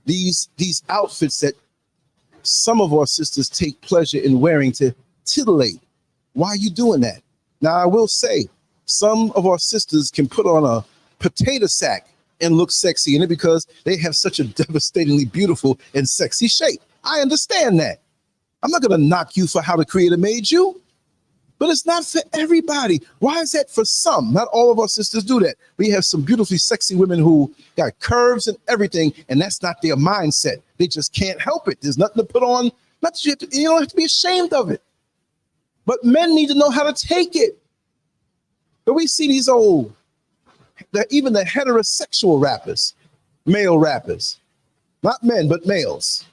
These outfits that some of our sisters take pleasure in wearing to titillate. Why are you doing that? Now, I will say some of our sisters can put on a potato sack and look sexy in it because they have such a devastatingly beautiful and sexy shape. I understand that. I'm not going to knock you for how the Creator made you, but it's not for everybody. Why is that for some? Not all of our sisters do that. We have some beautifully sexy women who got curves and everything, and that's not their mindset. They just can't help it. There's nothing to put on. Not that you don't have to be ashamed of it. But men need to know how to take it. But we see these even the heterosexual rappers, male rappers, not men, but males.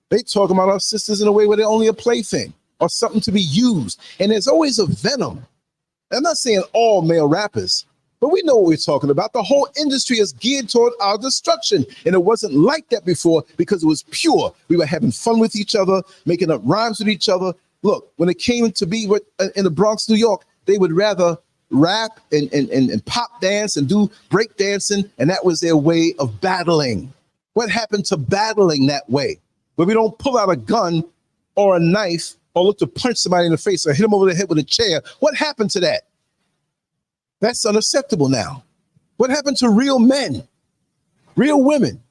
They talk about our sisters in a way where they're only a plaything or something to be used. And there's always a venom. I'm not saying all male rappers, but we know what we're talking about. The whole industry is geared toward our destruction. And it wasn't like that before because it was pure. We were having fun with each other, making up rhymes with each other. Look, when it came to be in the Bronx, New York, they would rather rap and pop dance and do break dancing. And that was their way of battling. What happened to battling that way? Where we don't pull out a gun or a knife or look to punch somebody in the face or hit them over the head with a chair. What happened to that? That's unacceptable now. What happened to real men, real women?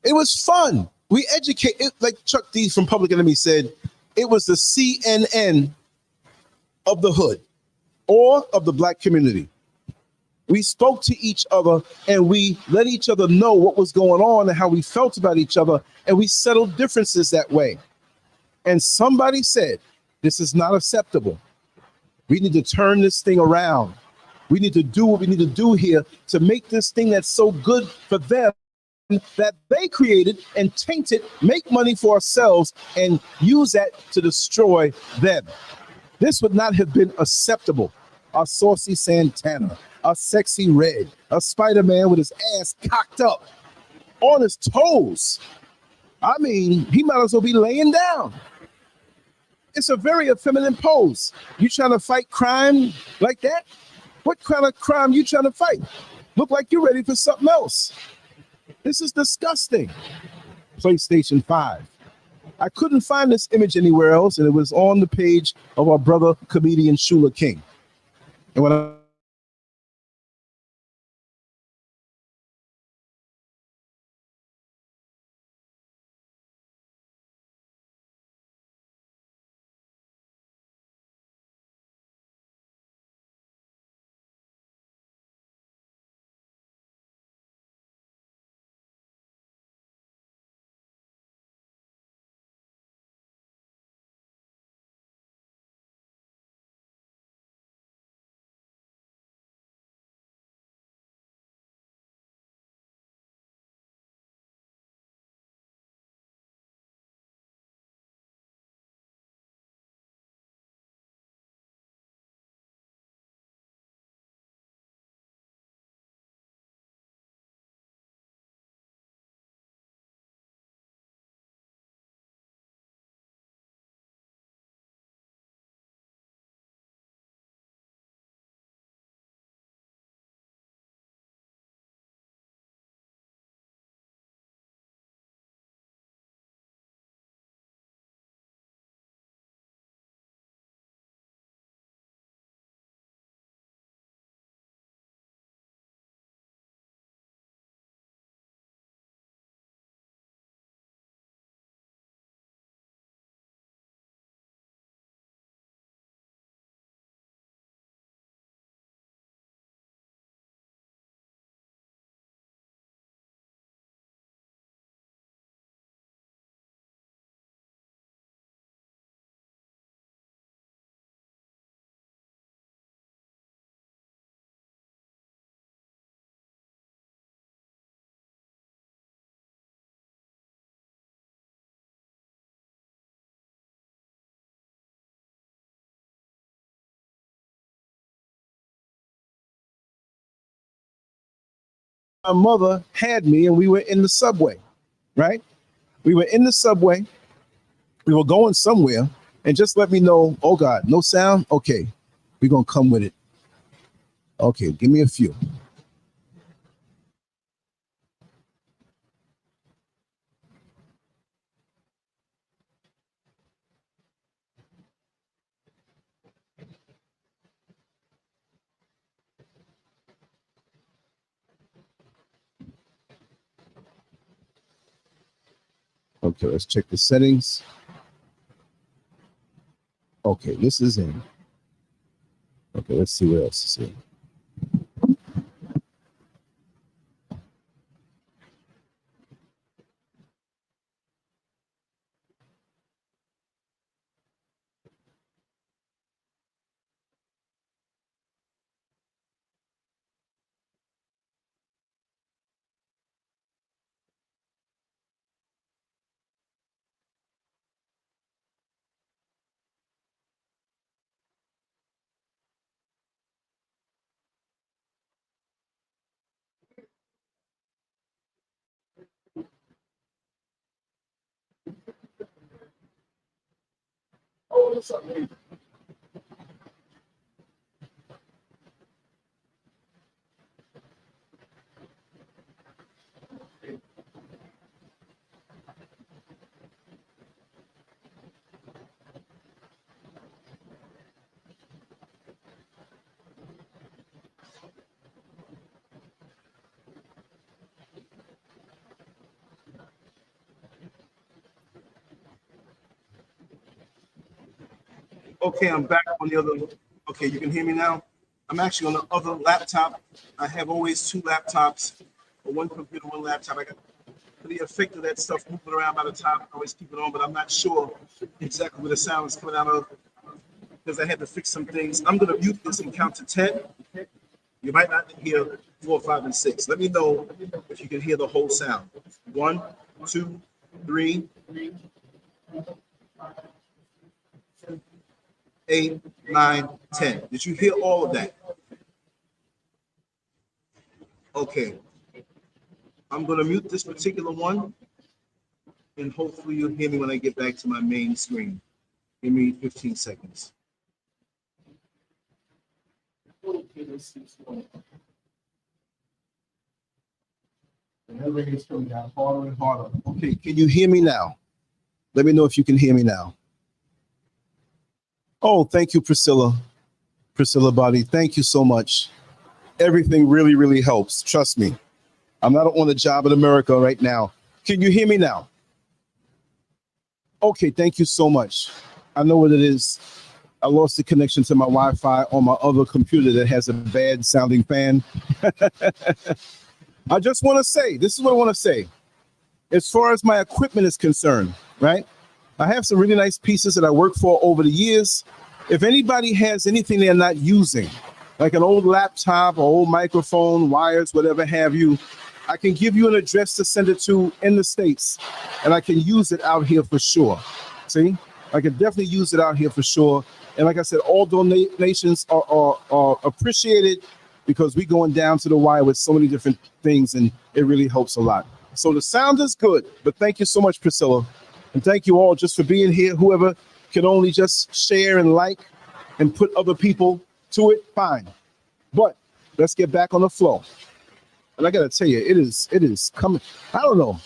It was fun. We educate, like Chuck D from Public Enemy said, it was the CNN of the hood or of the black community. We spoke to each other and we let each other know what was going on and how we felt about each other, and we settled differences that way. And somebody said, this is not acceptable. We need to turn this thing around. We need to do what we need to do here to make this thing that's so good for them that they created and taint it, make money for ourselves, and use that to destroy them. This would not have been acceptable. A Saucy Santana, a Sexy Red, a SpiderMan with his ass cocked up on his toes. I mean, he might as well be laying down. It's a very effeminate pose. You trying to fight crime like that? What kind of crime you trying to fight? Look like you're ready for something else. This is disgusting. PlayStation 5. I couldn't find this image anywhere else, and it was on the page of our brother comedian Shula King. And when my mother had me and we were in the subway, right? We were in the subway. We were going somewhere, and just let me know, oh God, no sound? Okay, we're going to come with it. Okay, give me a few. Okay, let's check the settings. Okay, this is in. Okay, let's see what else is in. Okay, I'm back on the other. Okay, you can hear me now. I'm actually on the other laptop. I have always two laptops, or one computer, one laptop. I got for the effect of that stuff moving around by the time I always keep it on, but I'm not sure exactly where the sound is coming out of because I had to fix some things. I'm gonna mute this and count to 10. You might not hear 4, 5, and 6. Let me know if you can hear the whole sound. 1, 2, 3, 8, 9, 10. Did you hear all of that? Okay. I'm going to mute this particular one, and hopefully you'll hear me when I get back to my main screen. Give me 15 seconds. Everything's coming down harder and harder. Okay, can you hear me now? Let me know if you can hear me now. Oh, thank you, Priscilla. Priscilla Body, thank you so much. Everything really, really helps. Trust me. I'm not on a job in America right now. Can you hear me now? Okay, thank you so much. I know what it is. I lost the connection to my Wi-Fi on my other computer that has a bad sounding fan. I just want to say, this is what I want to say. As far as my equipment is concerned, right? I have some really nice pieces that I worked for over the years. If anybody has anything they're not using, like an old laptop or old microphone, wires, whatever have you, I can give you an address to send it to in the States, and I can use it out here for sure. See, I can definitely use it out here for sure. And like I said, all donations are appreciated because we're going down to the wire with so many different things, and it really helps a lot. So the sound is good, but thank you so much, Priscilla. And thank you all just for being here. Whoever can only just share and like and put other people to it, fine. But let's get back on the flow. And I gotta tell you, it is coming. I don't know.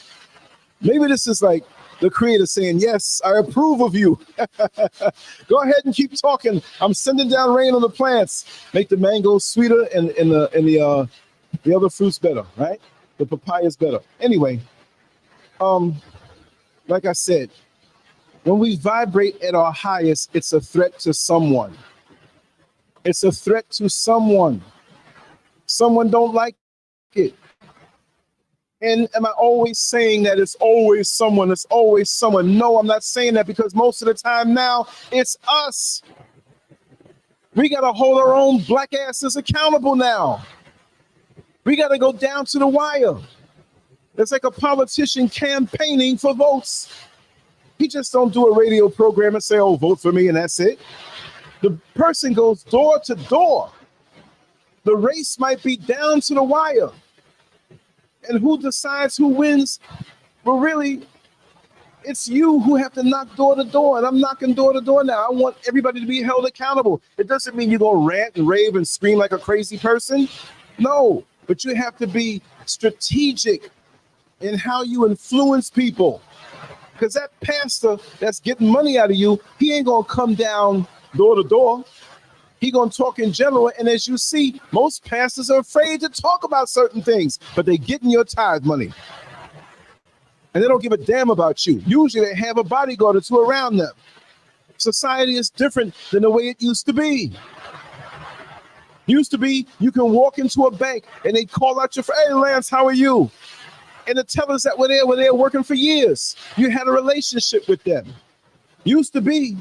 Maybe this is like the creator saying, yes, I approve of you. Go ahead and keep talking. I'm sending down rain on the plants. Make the mangoes sweeter and the other fruits better, right? The papaya's better. Anyway, like I said, when we vibrate at our highest, it's a threat to someone. It's a threat to someone. Someone don't like it. And am I always saying that it's always someone, it's always someone? No, I'm not saying that, because most of the time now, it's us. We got to hold our own black asses accountable now. We got to go down to the wire. It's like a politician campaigning for votes. He just don't do a radio program and say, oh, vote for me, and that's it. The person goes door to door. The race might be down to the wire. And who decides who wins? Well, really, it's you who have to knock door to door. And I'm knocking door to door now. I want everybody to be held accountable. It doesn't mean you're going to rant and rave and scream like a crazy person. No, but you have to be strategic in how you influence people. Because that pastor that's getting money out of you, he ain't going to come down door to door. He gonna talk in general, and as you see, most pastors are afraid to talk about certain things, but they getting your tithe money. And they don't give a damn about you. Usually they have a bodyguard or two around them. Society is different than the way it used to be. Used to be, you can walk into a bank and they call out your friend, hey Lance, how are you? And the tellers that were there working for years. You had a relationship with them. Used to be,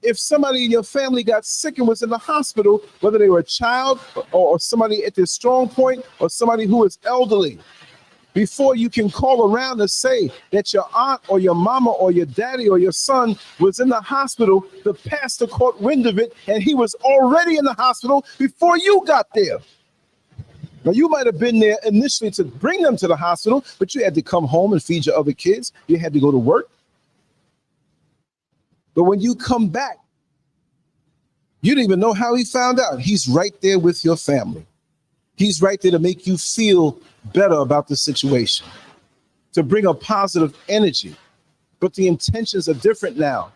if somebody in your family got sick and was in the hospital, whether they were a child or somebody at their strong point or somebody who is elderly, before you can call around and say that your aunt or your mama or your daddy or your son was in the hospital, the pastor caught wind of it and he was already in the hospital before you got there. Now, you might have been there initially to bring them to the hospital, but you had to come home and feed your other kids. You had to go to work. But when you come back, you don't even know how he found out. He's right there with your family. He's right there to make you feel better about the situation, to bring a positive energy. But the intentions are different now.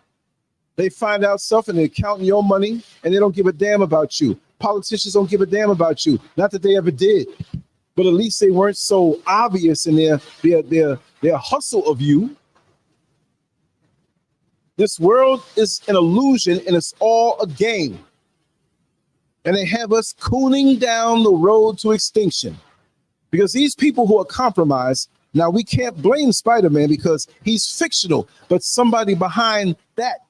They find out stuff and they're counting your money and they don't give a damn about you. Politicians don't give a damn about you. Not that they ever did, but at least they weren't so obvious in their hustle of you. This world is an illusion and it's all a game. And they have us cooning down the road to extinction. Because these people who are compromised, now we can't blame Spider-Man because he's fictional, but somebody behind that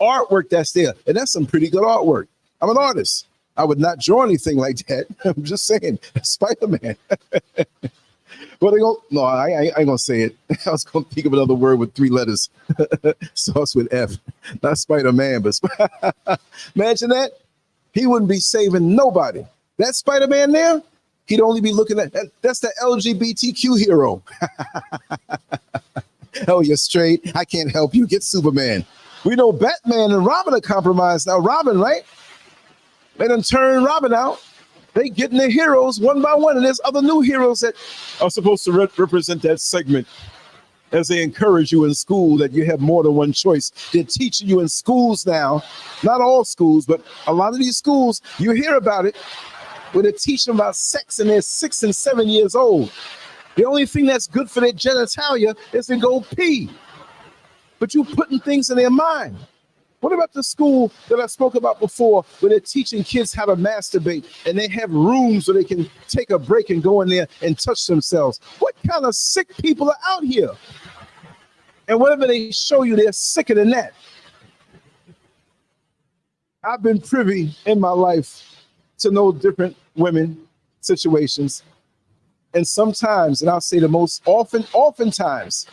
artwork that's there, and that's some pretty good artwork. I'm an artist. I would not draw anything like that. I'm just saying, Spider-Man. Well, no, I ain't gonna say it. I was gonna think of another word with 3 letters. Starts with F. Not Spider-Man, but imagine that. He wouldn't be saving nobody. That Spider-Man there, he'd only be looking at that's the LGBTQ hero. Oh, you're straight. I can't help you. Get Superman. We know Batman and Robin are compromised now. Robin, right? They done turn Robin out. They getting their heroes one by one, and there's other new heroes that are supposed to represent that segment as they encourage you in school that you have more than one choice. They're teaching you in schools now, not all schools, but a lot of these schools, you hear about it, where they're teaching about sex and they're 6 and 7 years old. The only thing that's good for their genitalia is to go pee. But you putting things in their mind. What about the school that I spoke about before where they're teaching kids how to masturbate and they have rooms where they can take a break and go in there and touch themselves? What kind of sick people are out here? And whatever they show you, they're sicker than that. I've been privy in my life to know different women situations. And sometimes, and I'll say oftentimes,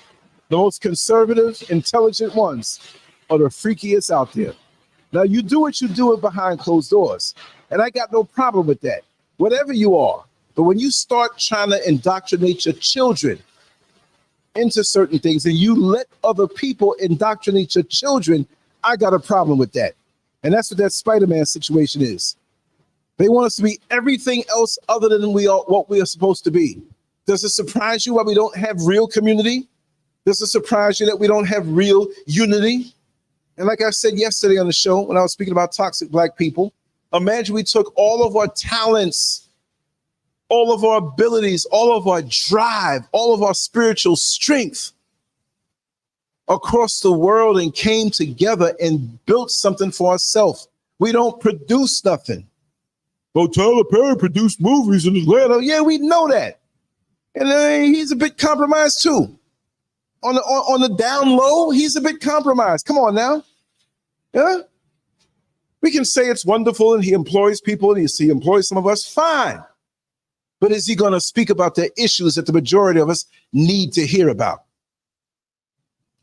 the most conservative, intelligent ones are the freakiest out there. Now, you do what you do it behind closed doors. And I got no problem with that, whatever you are. But when you start trying to indoctrinate your children into certain things and you let other people indoctrinate your children, I got a problem with that. And that's what that Spider-Man situation is. They want us to be everything else other than what we are supposed to be. Does it surprise you why we don't have real community? Does it surprise you that we don't have real unity? And like I said yesterday on the show, when I was speaking about toxic Black people, imagine we took all of our talents, all of our abilities, all of our drive, all of our spiritual strength across the world and came together and built something for ourselves. We don't produce nothing. Well, Tyler Perry produced movies in Atlanta. Yeah, we know that. And he's a bit compromised too. On the down low, he's a bit compromised. Come on now. Yeah. We can say it's wonderful and he employs people and he employs some of us. Fine. But is he going to speak about the issues that the majority of us need to hear about?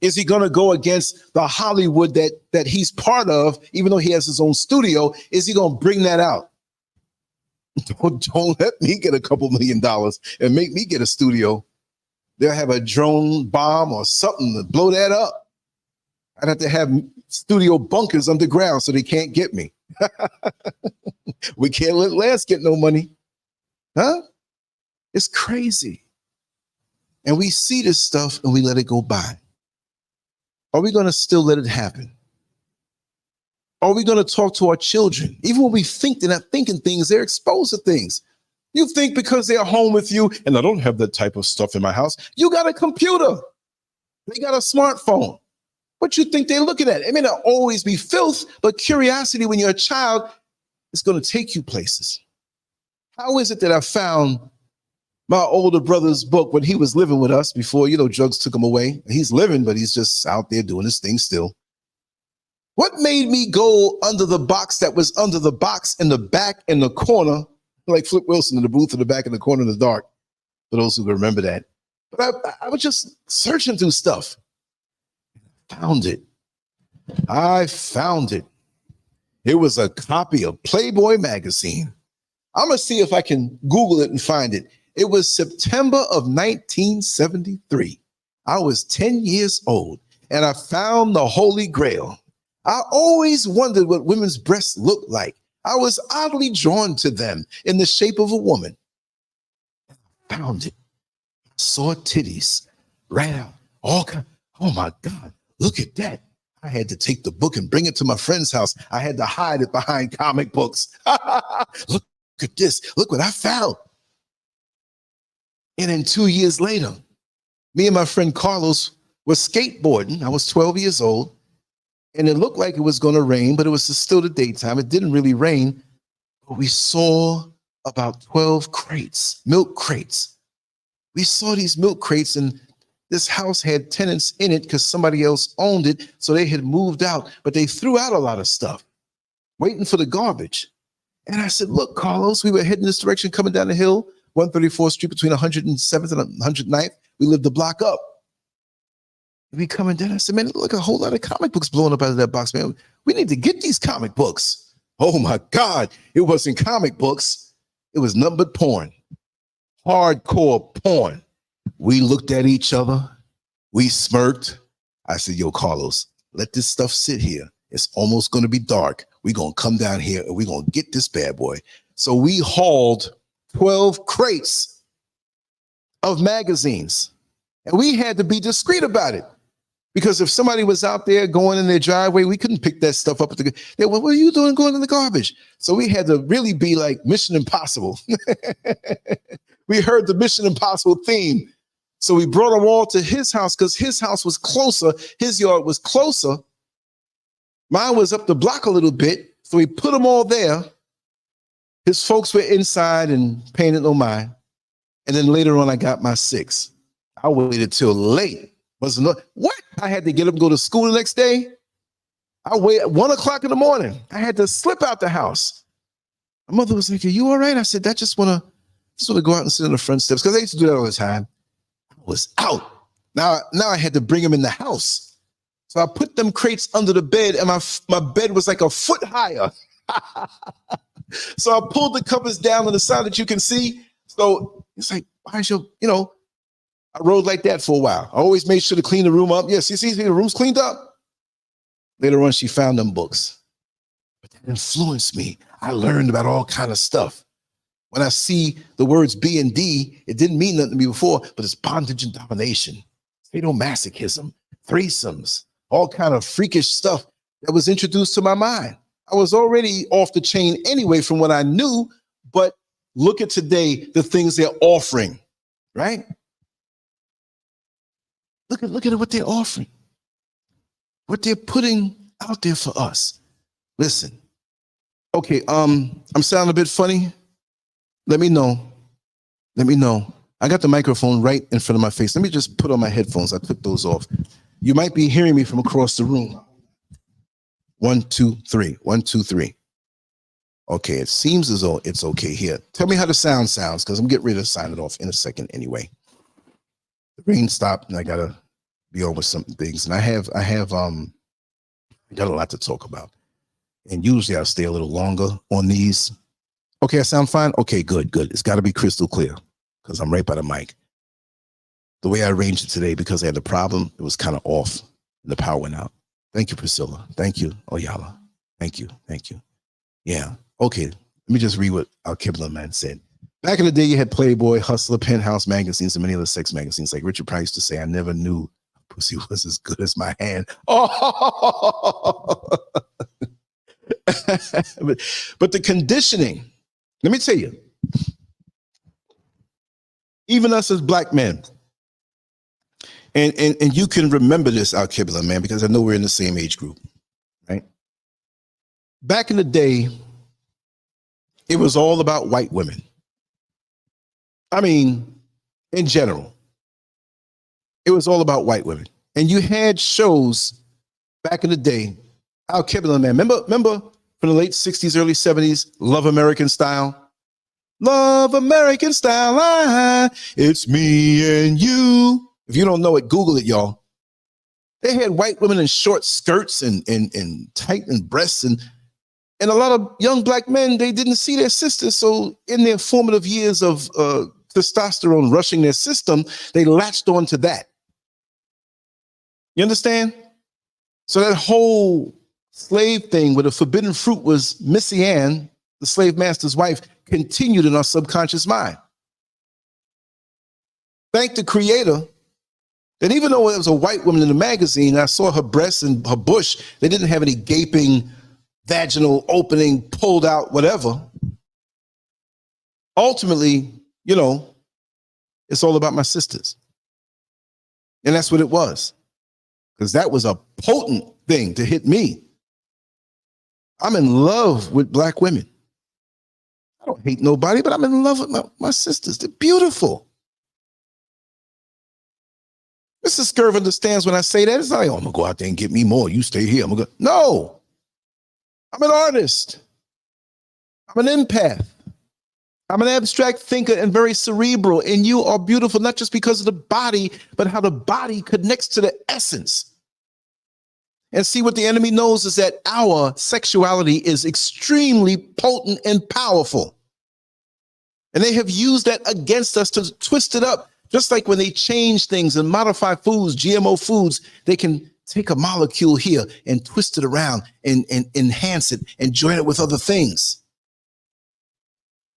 Is he going to go against the Hollywood that he's part of, even though he has his own studio? Is he going to bring that out? Don't let me get a couple $1 million and make me get a studio. They'll have a drone bomb or something to blow that up. I'd have to have studio bunkers underground so they can't get me. We can't let Lance get no money. Huh? It's crazy. And we see this stuff and we let it go by. Are we going to still let it happen? Are we going to talk to our children? Even when we think they're not thinking things, they're exposed to things. You think because they're home with you, and I don't have that type of stuff in my house, you got a computer. They got a smartphone. What you think they're looking at? It may not always be filth, but curiosity when you're a child is going to take you places. How is it that I found my older brother's book when he was living with us before, drugs took him away? He's living, but he's just out there doing his thing still. What made me go under the box that was under the box in the back in the corner, like Flip Wilson in the booth in the back in the corner in the dark, for those who remember that? But I was just searching through stuff. Found it. I found it. It was a copy of Playboy magazine. I'm going to see if I can Google it and find it. It was September of 1973. I was 10 years old and I found the Holy Grail. I always wondered what women's breasts looked like. I was oddly drawn to them in the shape of a woman. Found it. Saw titties right out. All kind. Oh my God, look at that. I had to take the book and bring it to my friend's house. I had to hide it behind comic books. Look at this. Look what I found. And then 2 years later, me and my friend Carlos were skateboarding. I was 12 years old, and it looked like it was going to rain, but it was still the daytime. It didn't really rain, but we saw about 12 crates, milk crates. We saw these milk crates, and this house had tenants in it because somebody else owned it, so they had moved out, but they threw out a lot of stuff, waiting for the garbage. And I said, look, Carlos, we were heading this direction, coming down the hill, 134th Street between 107th and 109th. We lived the block up. We coming down. I said, man, look, a whole lot of comic books blowing up out of that box, man. We need to get these comic books. Oh my God, it wasn't comic books. It was nothing but porn. Hardcore porn. We looked at each other. We smirked. I said, yo, Carlos, let this stuff sit here. It's almost going to be dark. We're going to come down here and we're going to get this bad boy. So we hauled 12 crates of magazines, and we had to be discreet about it, because if somebody was out there going in their driveway, we couldn't pick that stuff up. They went, what are you doing going in the garbage? So we had to really be like Mission Impossible. We heard the Mission Impossible theme. So we brought them all to his house because his house was closer. His yard was closer. Mine was up the block a little bit. So we put them all there. His folks were inside and paying it no mind. And then later on, I got my 6. I waited till late. What? I had to get up and go to school the next day. I wait at 1 o'clock in the morning. I had to slip out the house. My mother was like, are you all right? I said, I just want to go out and sit on the front steps, because I used to do that all the time. I was out. Now I had to bring them in the house. So I put them crates under the bed, and my bed was like a foot higher. So I pulled the covers down on the side that you can see. So it's like, why is I rode like that for a while. I always made sure to clean the room up. Yes, you see the room's cleaned up. Later on, she found them books. But that influenced me. I learned about all kind of stuff. When I see the words B and D, it didn't mean nothing to me before, but it's bondage and domination, sadomasochism, threesomes, all kind of freakish stuff that was introduced to my mind. I was already off the chain anyway from what I knew, but look at today, the things they're offering, right? Look at what they're offering, what they're putting out there for us. Listen, okay, I'm sounding a bit funny. Let me know. I got the microphone right in front of my face. Let me just put on my headphones. I took those off. You might be hearing me from across the room. 1, 2, 3. 1, 2, 3. Okay, it seems as though it's okay here. Tell me how the sound sounds, because I'm getting ready to sign it off in a second anyway. The rain stopped, and I gotta be on with some things. And I got a lot to talk about. And usually I'll stay a little longer on these. Okay, I sound fine? Okay, good. It's got to be crystal clear, because I'm right by the mic. The way I arranged it today, because I had a problem, it was kind of off, and the power went out. Thank you, Priscilla. Thank you, Oyala. Thank you. Yeah, okay. Let me just read what SpiderMan said. Back in the day, you had Playboy, Hustler, Penthouse magazines, and many other sex magazines. Like Richard Price used to say, I never knew pussy was as good as my hand. Oh! But the conditioning, let me tell you, even us as black men, and you can remember this, SpiderMan, because I know we're in the same age group, right? Back in the day, it was all about white women. I mean, in general, it was all about white women. And you had shows back in the day, SpiderMan, remember from the late 60s, early 70s, Love American Style? Love American Style, it's me and you. If you don't know it, Google it, y'all. They had white women in short skirts and tightened breasts, and a lot of young black men, they didn't see their sisters. So in their formative years of testosterone rushing their system, they latched on to that. You understand? So that whole slave thing where the forbidden fruit was Missy Ann, the slave master's wife, continued in our subconscious mind. Thank the creator that even though it was a white woman in the magazine, I saw her breasts and her bush, they didn't have any gaping vaginal opening, pulled out, whatever. Ultimately, you know, it's all about my sisters. And that's what it was. Because that was a potent thing to hit me. I'm in love with black women. I don't hate nobody, but I'm in love with my sisters. They're beautiful. Mr. Scurv understands when I say that. It's not like, oh, I'm going to go out there and get me more. You stay here. No. I'm an artist. I'm an empath. I'm an abstract thinker and very cerebral. And you are beautiful, not just because of the body, but how the body connects to the essence. And see, what the enemy knows is that our sexuality is extremely potent and powerful. And they have used that against us to twist it up. Just like when they change things and modify foods, GMO foods, they can take a molecule here and twist it around and enhance it and join it with other things.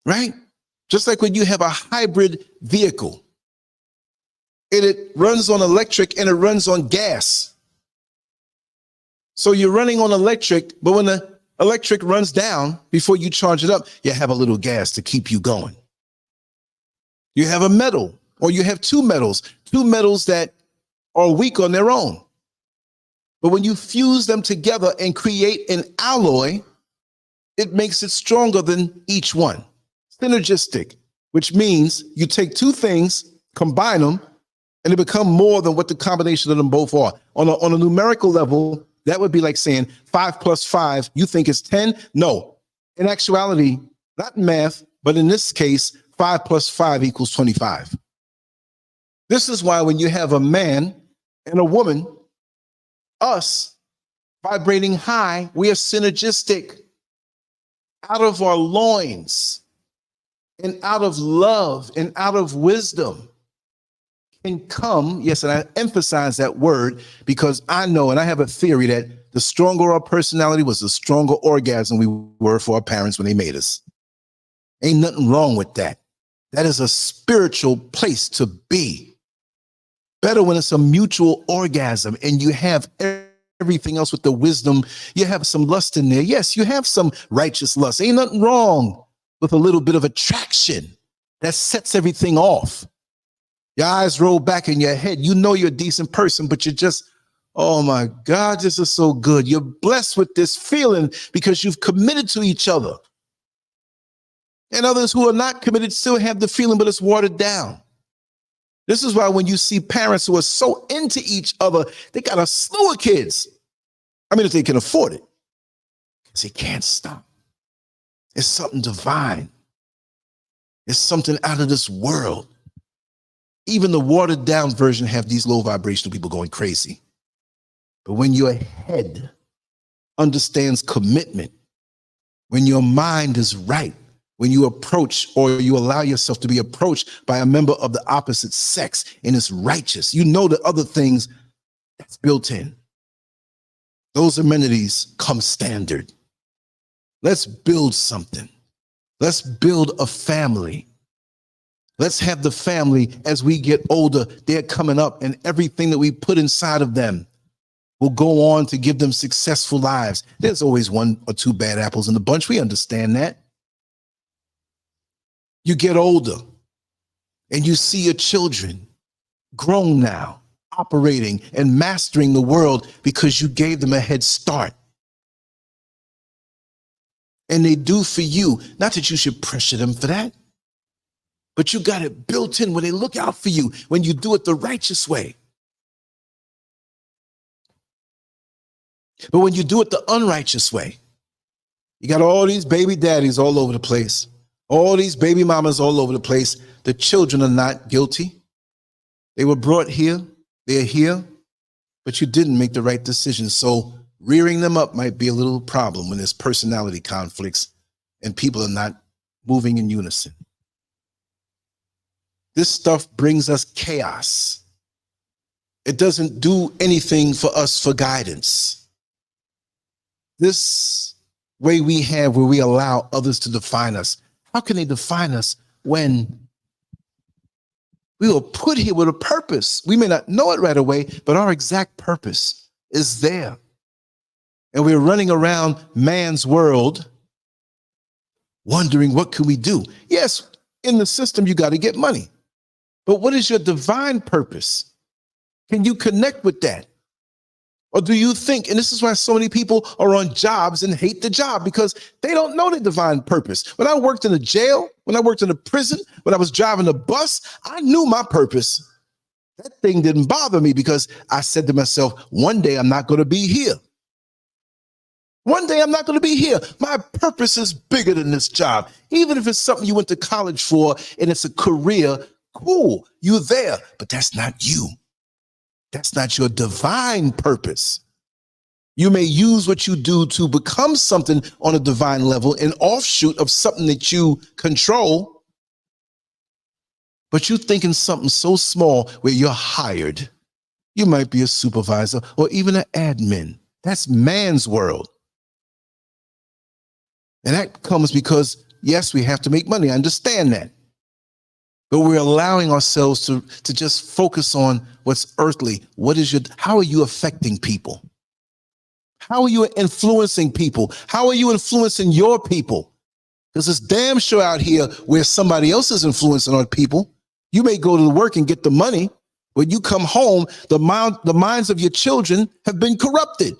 Right? Just like when you have a hybrid vehicle and it runs on electric and it runs on gas. So you're running on electric, but when the electric runs down, before you charge it up, you have a little gas to keep you going. You have a metal, or you have two metals that are weak on their own. But when you fuse them together and create an alloy, it makes it stronger than each one. Synergistic, which means you take two things, combine them, and they become more than what the combination of them both are. On a numerical level, that would be like saying 5 plus 5, you think is 10? No. In actuality, not in math, but in this case, 5 plus 5 equals 25. This is why when you have a man and a woman, us vibrating high, we are synergistic. Out of our loins and out of love and out of wisdom can come, yes, and I emphasize that word because I know and I have a theory that the stronger our personality was, the stronger orgasm we were for our parents when they made us. Ain't nothing wrong with that. That is a spiritual place to be. Better when it's a mutual orgasm and you have everything else with the wisdom. You have some lust in there. Yes, you have some righteous lust. Ain't nothing wrong with a little bit of attraction that sets everything off. Your eyes roll back in your head. You know you're a decent person, but you're just, oh my God, this is so good. You're blessed with this feeling because you've committed to each other. And others who are not committed still have the feeling, but it's watered down. This is why when you see parents who are so into each other, they got a slew of kids. I mean, if they can afford it, because they can't stop. It's something divine. It's something out of this world. Even the watered down version have these low vibrational people going crazy. But when your head understands commitment, when your mind is right, when you approach or you allow yourself to be approached by a member of the opposite sex and it's righteous, you know the other things that's built in. Those amenities come standard. Let's build something. Let's build a family. Let's have the family as we get older, they're coming up and everything that we put inside of them will go on to give them successful lives. There's always one or two bad apples in the bunch. We understand that. You get older and you see your children grown now, operating and mastering the world because you gave them a head start. And they do for you, not that you should pressure them for that, but you got it built in when they look out for you, when you do it the righteous way. But when you do it the unrighteous way, you got all these baby daddies all over the place. All these baby mamas all over the place. The children are not guilty. They were brought here. They're here. But you didn't make the right decision. So rearing them up might be a little problem when there's personality conflicts and people are not moving in unison. This stuff brings us chaos. It doesn't do anything for us for guidance. This way we have where we allow others to define us. How can they define us when we were put here with a purpose? We may not know it right away, but our exact purpose is there. And we're running around man's world wondering, what can we do? Yes, in the system, you got to get money. But what is your divine purpose? Can you connect with that? Or do you think, and this is why so many people are on jobs and hate the job, because they don't know their divine purpose. When I worked in a jail, when I worked in a prison, when I was driving a bus, I knew my purpose. That thing didn't bother me because I said to myself, one day I'm not going to be here. One day I'm not going to be here. My purpose is bigger than this job. Even if it's something you went to college for and it's a career, cool, you're there, but that's not you. That's not your divine purpose. You may use what you do to become something on a divine level, an offshoot of something that you control, but you're thinking something so small where you're hired. You might be a supervisor or even an admin. That's man's world. And that comes because, yes, we have to make money. I understand that. But we're allowing ourselves to just focus on what's earthly. How are you affecting people? How are you influencing people? How are you influencing your people? Because it's damn sure out here where somebody else is influencing on people. You may go to work and get the money. When you come home, the minds of your children have been corrupted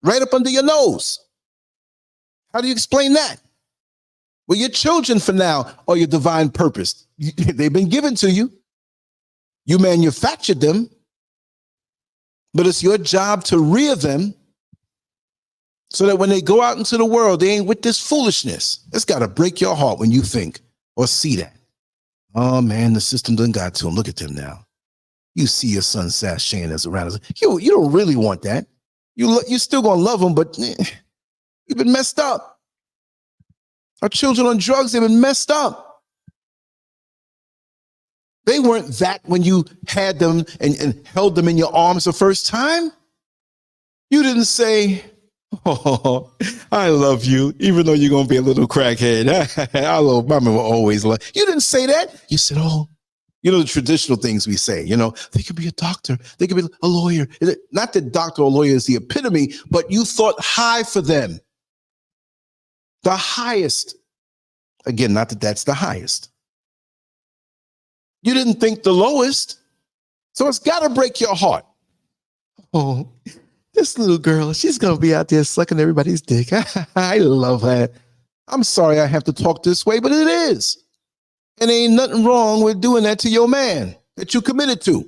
right up under your nose. How do you explain that? Well, your children for now are your divine purpose. They've been given to you. You manufactured them, but it's your job to rear them so that when they go out into the world, they ain't with this foolishness. It's got to break your heart when you think or see that. Oh, man, the system done got to them. Look at them now. You see your son sashaying us around. You don't really want that. You still going to love them, but you've been messed up. Our children on drugs, they've been messed up. They weren't that when you had them and held them in your arms the first time. You didn't say, oh, I love you, even though you're going to be a little crackhead. I love mama will always love. You didn't say that. You said, oh, the traditional things we say, they could be a doctor. They could be a lawyer. Not that doctor or lawyer is the epitome, but you thought high for them. The highest. Again, not that that's the highest. You didn't think the lowest. So it's got to break your heart. Oh, this little girl, she's going to be out there sucking everybody's dick. I love her. I'm sorry I have to talk this way, but it is. And ain't nothing wrong with doing that to your man that you committed to.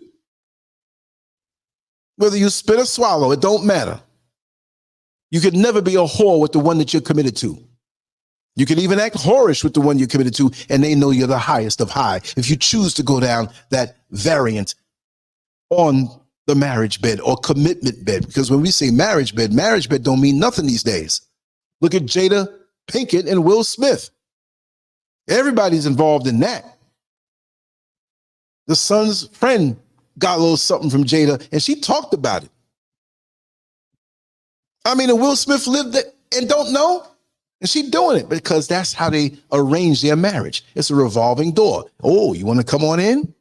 Whether you spit or swallow, it don't matter. You could never be a whore with the one that you're committed to. You can even act whorish with the one you're committed to, and they know you're the highest of high. If you choose to go down that variant on the marriage bed or commitment bed, because when we say marriage bed don't mean nothing these days. Look at Jada Pinkett and Will Smith. Everybody's involved in that. The son's friend got a little something from Jada, and she talked about it. I mean, and Will Smith lived it and don't know? And she doing it because that's how they arrange their marriage. It's a revolving door. Oh, you want to come on in?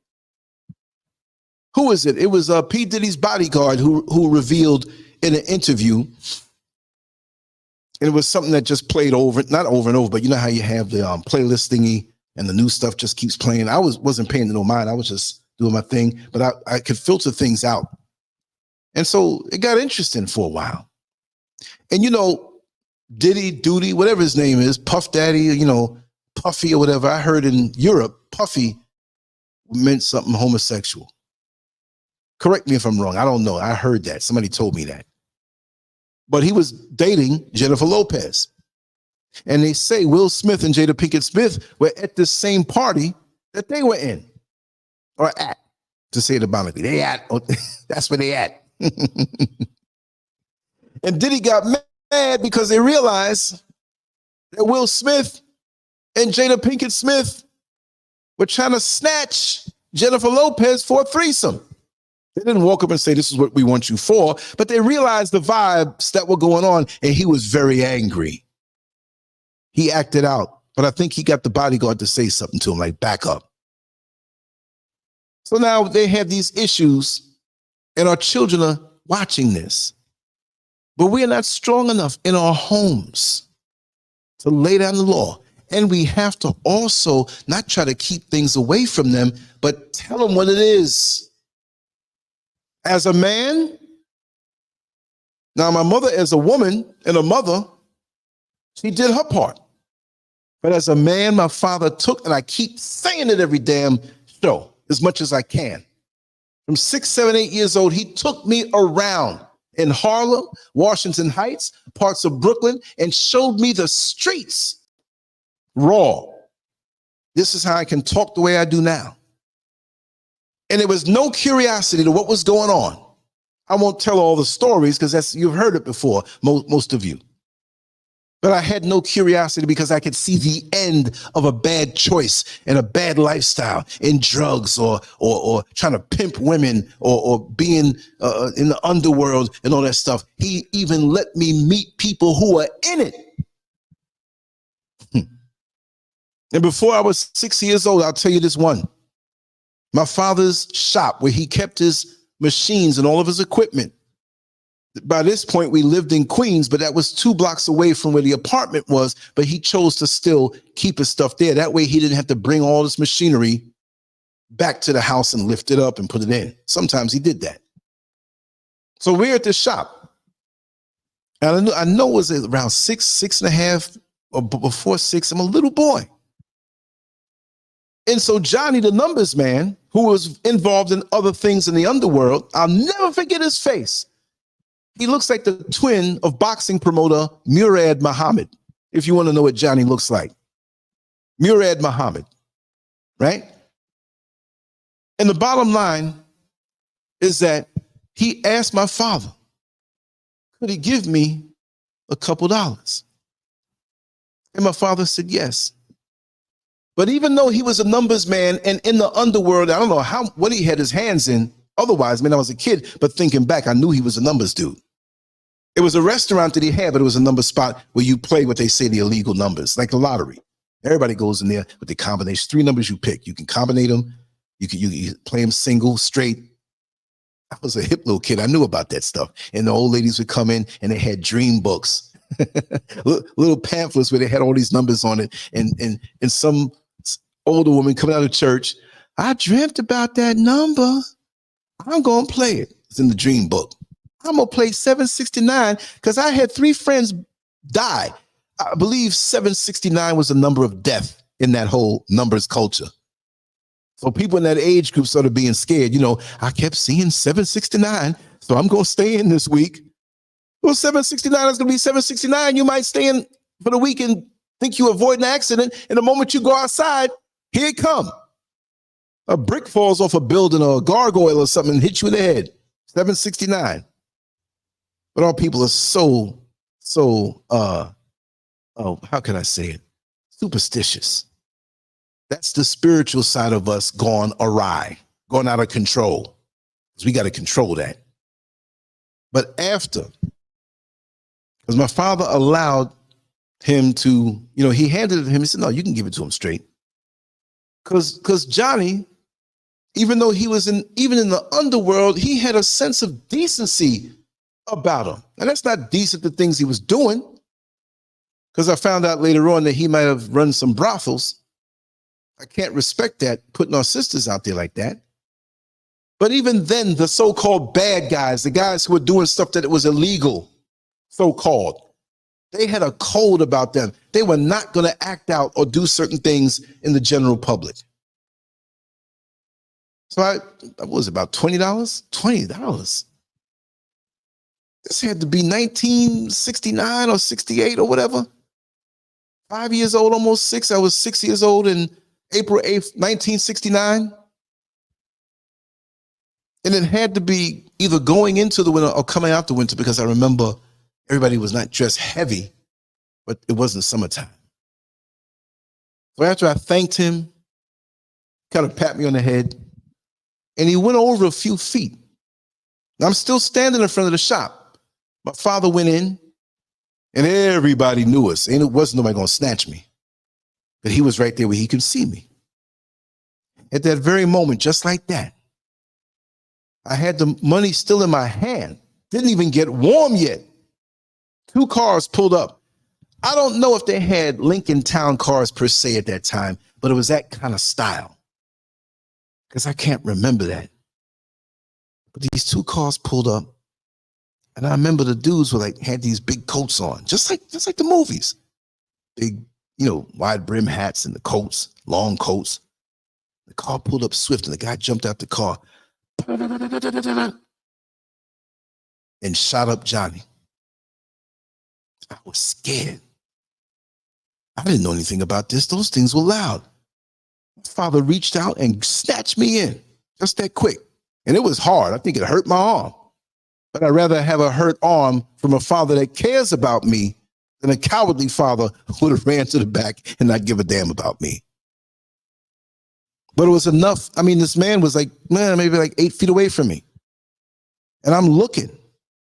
Who is it? It was P. Diddy's bodyguard who revealed in an interview, and it was something that just played not over and over, but you know how you have the playlist thingy and the new stuff just keeps playing. I wasn't paying no mind. I was just doing my thing, but I could filter things out. And so it got interesting for a while. And Diddy, Doody, whatever his name is, Puff Daddy, Puffy or whatever. I heard in Europe, Puffy meant something homosexual. Correct me if I'm wrong. I don't know. I heard that. Somebody told me that. But he was dating Jennifer Lopez. And they say Will Smith and Jada Pinkett Smith were at this same party that they were in. Or at, to say it abominably. They at, that's where they at. And Diddy got mad because they realized that Will Smith and Jada Pinkett Smith were trying to snatch Jennifer Lopez for a threesome. They didn't walk up and say, this is what we want you for, but they realized the vibes that were going on, and he was very angry. He acted out, but I think he got the bodyguard to say something to him, like, back up. So now they have these issues, and our children are watching this. But we are not strong enough in our homes to lay down the law. And we have to also not try to keep things away from them, but tell them what it is. As a man, now my mother as a woman and a mother, she did her part. But as a man, my father took, and I keep saying it every damn show, as much as I can. From 6, 7, 8 years old, he took me around in Harlem, Washington Heights, parts of Brooklyn, and showed me the streets raw. This is how I can talk the way I do now. And there was no curiosity to what was going on. I won't tell all the stories because you've heard it before, most of you. But I had no curiosity because I could see the end of a bad choice and a bad lifestyle in drugs or trying to pimp women or being in the underworld and all that stuff. He even let me meet people who are in it. And before I was 6 years old, I'll tell you this one. My father's shop where he kept his machines and all of his equipment. By this point, we lived in Queens, but that was 2 blocks away from where the apartment was, but he chose to still keep his stuff there. That way he didn't have to bring all this machinery back to the house and lift it up and put it in. Sometimes he did that. So we're at the shop. And I know it was around 6, 6.5, or before 6. I'm a little boy. And so Johnny, the numbers man, who was involved in other things in the underworld, I'll never forget his face. He looks like the twin of boxing promoter Murad Muhammad, if you want to know what Johnny looks like. Murad Muhammad, right? And the bottom line is that he asked my father, could he give me a couple dollars? And my father said yes. But even though he was a numbers man and in the underworld, I don't know what he had his hands in. Otherwise, I was a kid, but thinking back, I knew he was a numbers dude. It was a restaurant that he had, but it was a number spot where you play what they say the illegal numbers, like the lottery. Everybody goes in there with the combination, 3 numbers you pick. You can combine them. You can play them single, straight. I was a hip little kid. I knew about that stuff. And the old ladies would come in and they had dream books, little pamphlets where they had all these numbers on it. And some older woman coming out of church, I dreamt about that number. I'm going to play it. It's in the dream book. I'm going to play 769 because I had 3 friends die. I believe 769 was the number of death in that whole numbers culture. So people in that age group started being scared. You know, I kept seeing 769, so I'm going to stay in this week. Well, 769 is going to be 769. You might stay in for the week and think you avoid an accident. And the moment you go outside, here it come. A brick falls off a building or a gargoyle or something and hits you in the head. 769. But our people are so, how can I say it? Superstitious. That's the spiritual side of us gone awry, gone out of control. Because we got to control that. But after, because my father allowed him to, he handed it to him. He said, no, you can give it to him straight. Because Johnny, even though he was even in the underworld, he had a sense of decency about him. And that's not decent, the things he was doing. Because I found out later on that he might have run some brothels. I can't respect that, putting our sisters out there like that. But even then, the so-called bad guys, the guys who were doing stuff that it was illegal, so-called, they had a code about them. They were not going to act out or do certain things in the general public. So what was it, about $20? $20. This had to be 1969 or 68 or whatever. 5 years old, almost 6. I was 6 years old in April 8th, 1969. And it had to be either going into the winter or coming out the winter because I remember everybody was not dressed heavy, but it wasn't summertime. So after I thanked him, kind of pat me on the head, and he went over a few feet. I'm still standing in front of the shop. My father went in, and everybody knew us. And it wasn't nobody going to snatch me. But he was right there where he could see me. At that very moment, just like that, I had the money still in my hand. Didn't even get warm yet. 2 cars pulled up. I don't know if they had Lincoln Town cars per se at that time, but it was that kind of style. Because I can't remember that. But these 2 cars pulled up. And I remember the dudes were like, had these big coats on, just like the movies. Big, wide brim hats and the coats, long coats. The car pulled up swift and the guy jumped out the car and shot up Johnny. I was scared. I didn't know anything about this. Those things were loud. My father reached out and snatched me in just that quick. And it was hard. I think it hurt my arm. But I'd rather have a hurt arm from a father that cares about me than a cowardly father who would have ran to the back and not give a damn about me. But it was enough. I mean, this man was maybe 8 feet away from me. And I'm looking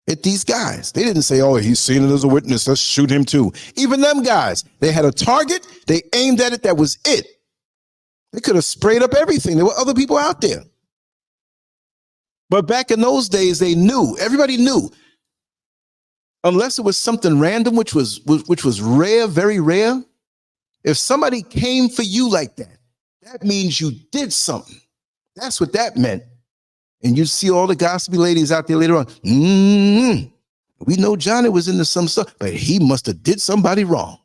at these guys. They didn't say, oh, he's seen it as a witness, let's shoot him too. Even them guys, they had a target, they aimed at it, that was it. They could have sprayed up everything. There were other people out there. But back in those days, they knew, everybody knew. Unless it was something random, which was rare, very rare. If somebody came for you like that, that means you did something. That's what that meant. And you see all the gossipy ladies out there later on. We know Johnny was into some stuff, but he must have did somebody wrong.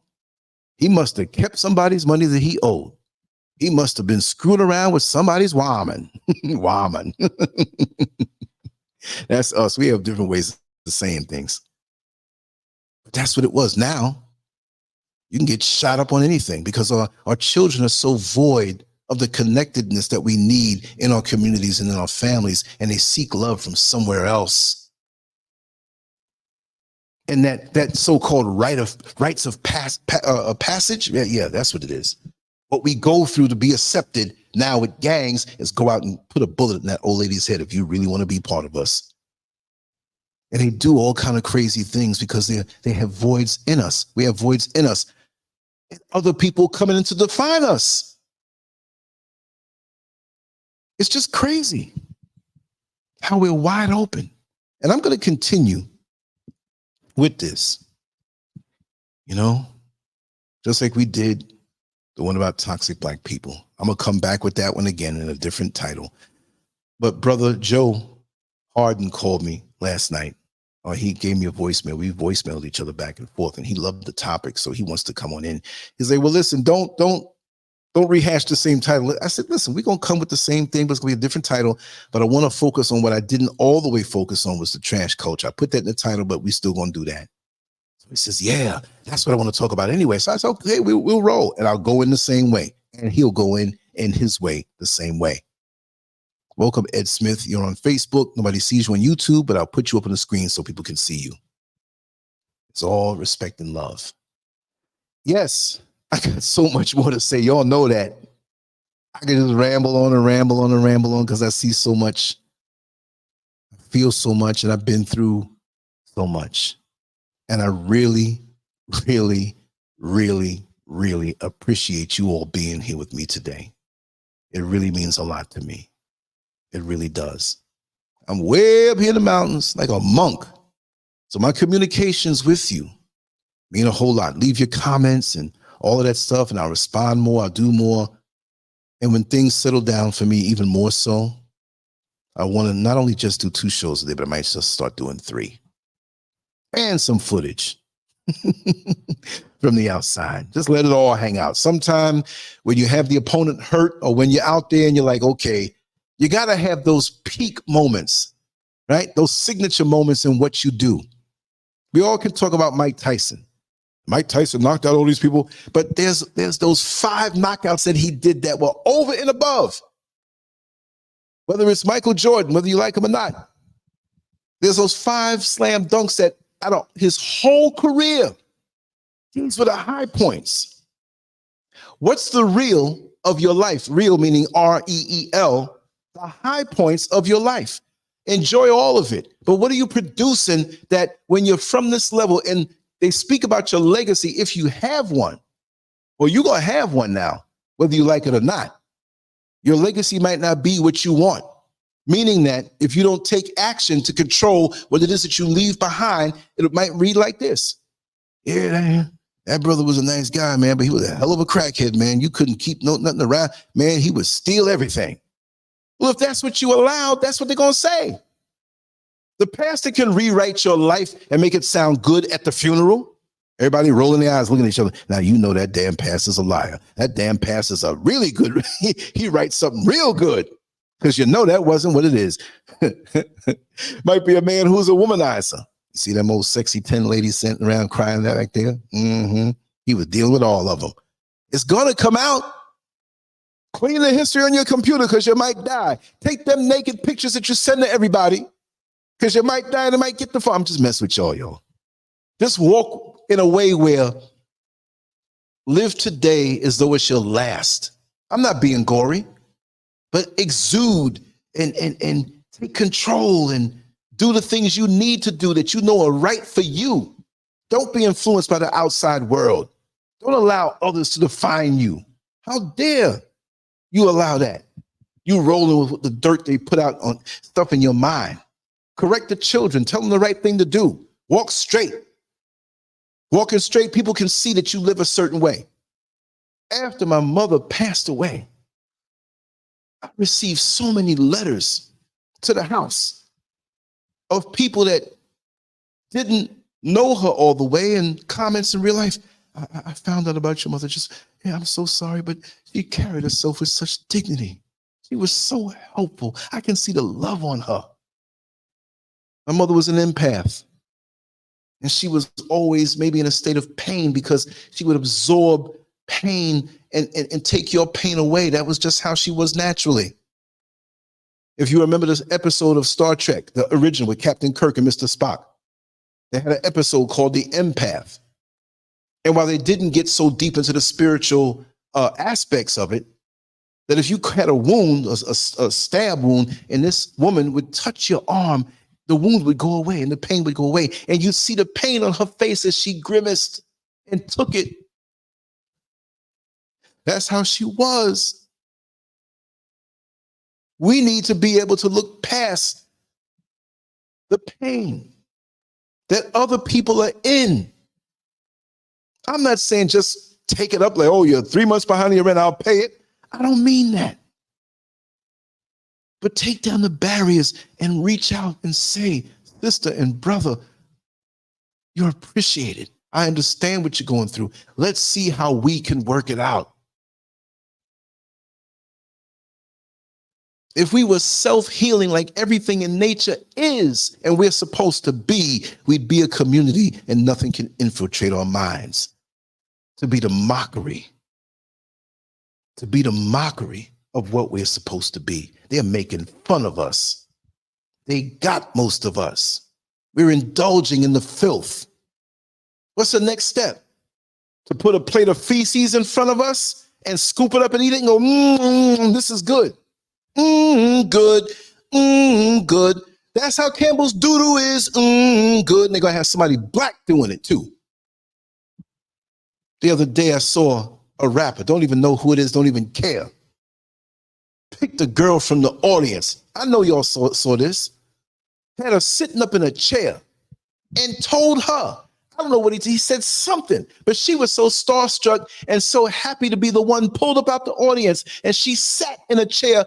He must have kept somebody's money that he owed. He must have been screwing around with somebody's woman. Woman. That's us. We have different ways of saying things. But that's what it was. Now, you can get shot up on anything because our children are so void of the connectedness that we need in our communities and in our families, and they seek love from somewhere else. And that so-called rites of passage, yeah, that's what it is. What we go through to be accepted now with gangs is go out and put a bullet in that old lady's head if you really want to be part of us. And they do all kind of crazy things because they have voids in us. We have voids in us. And other people coming in to define us. It's just crazy how we're wide open. And I'm going to continue with this, just like we did the one about toxic Black people. I'm going to come back with that one again in a different title. But Brother Joe Harden called me last night. He gave me a voicemail. We voicemailed each other back and forth, and he loved the topic, so he wants to come on in. He's like, well, listen, don't rehash the same title. I said, listen, we're going to come with the same thing, but it's going to be a different title. But I want to focus on what I didn't all the way focus on was the trash culture. I put that in the title, but we still going to do that. So he says, yeah, that's what I want to talk about anyway. So I said, okay, we'll roll. And I'll go in the same way. And he'll go in his way the same way. Welcome, Ed Smith. You're on Facebook. Nobody sees you on YouTube, but I'll put you up on the screen so people can see you. It's all respect and love. Yes. I got so much more to say. Y'all know that. I can just ramble on and ramble on and ramble on because I see so much, I feel so much, and I've been through so much. And I really, really, really, really appreciate you all being here with me today. It really means a lot to me. It really does. I'm way up here in the mountains like a monk. So my communications with you mean a whole lot. Leave your comments and all of that stuff, and I'll respond more, I'll do more. And when things settle down for me even more so, I want to not only just do 2 shows a day, but I might just start doing 3. And some footage from the outside. Just let it all hang out. Sometime when you have the opponent hurt or when you're out there and you're like, okay, you got to have those peak moments, right? Those signature moments in what you do. We all can talk about Mike Tyson. Mike Tyson knocked out all these people, but there's those 5 knockouts that he did that were over and above. Whether it's Michael Jordan, whether you like him or not, there's those 5 slam dunks that out of his whole career, these were the high points. What's the real of your life? Real meaning R-E-E-L, the high points of your life. Enjoy all of it. But what are you producing that when you're from this level and they speak about your legacy, if you have one, well, you're going to have one now, whether you like it or not. Your legacy might not be what you want, meaning that if you don't take action to control what it is that you leave behind, it might read like this. Yeah, that brother was a nice guy, man, but he was a hell of a crackhead, man. You couldn't keep nothing around. Man, he would steal everything. Well, if that's what you allowed, that's what they're going to say. The pastor can rewrite your life and make it sound good at the funeral. Everybody rolling their eyes, looking at each other. Now, you know that damn pastor's a liar. That damn pastor's a really good, he writes something real good because you know that wasn't what it is. Might be a man who's a womanizer. You see them old sexy 10 ladies sitting around crying that back there? He was dealing with all of them. It's going to come out. Clean the history on your computer because you might die. Take them naked pictures that you send to everybody because you might die and it might get the phone. I'm just messing with y'all. Just walk in a way where live today as though it's your last. I'm not being gory, but exude and take control and do the things you need to do that you know are right for you. Don't be influenced by the outside world. Don't allow others to define you. How dare you allow that? You rolling with the dirt they put out on stuff in your mind. Correct the children. Tell them the right thing to do. Walk straight. Walking straight, people can see that you live a certain way. After my mother passed away, I received so many letters to the house of people that didn't know her all the way and comments in real life. I found out about your mother. Yeah, I'm so sorry, but she carried herself with such dignity. She was so helpful. I can see the love on her. My mother was an empath. And she was always maybe in a state of pain because she would absorb pain and take your pain away. That was just how she was naturally. If you remember this episode of Star Trek, the original with Captain Kirk and Mr. Spock, they had an episode called The Empath. And while they didn't get so deep into the spiritual aspects of it, that if you had a wound, a stab wound, and this woman would touch your arm, the wound would go away and the pain would go away. And you'd see the pain on her face as she grimaced and took it. That's how she was. We need to be able to look past the pain that other people are in. I'm not saying just take it up like, oh, you're 3 months behind your rent, I'll pay it. I don't mean that. But take down the barriers and reach out and say, sister and brother, you're appreciated. I understand what you're going through. Let's see how we can work it out. If we were self-healing like everything in nature is, and we're supposed to be, we'd be a community and nothing can infiltrate our minds. To be the mockery of what we're supposed to be. They're making fun of us. They got most of us. We're indulging in the filth. What's the next step? To put a plate of feces in front of us and scoop it up and eat it and go, this is good. Good. Good. That's how Campbell's doodle is. Good. And they're going to have somebody black doing it too. The other day I saw a rapper, don't even know who it is, don't even care. Picked a girl from the audience. I know y'all saw this. Had her sitting up in a chair and told her, I don't know what he said something, but she was so starstruck and so happy to be the one pulled up out the audience. And she sat in a chair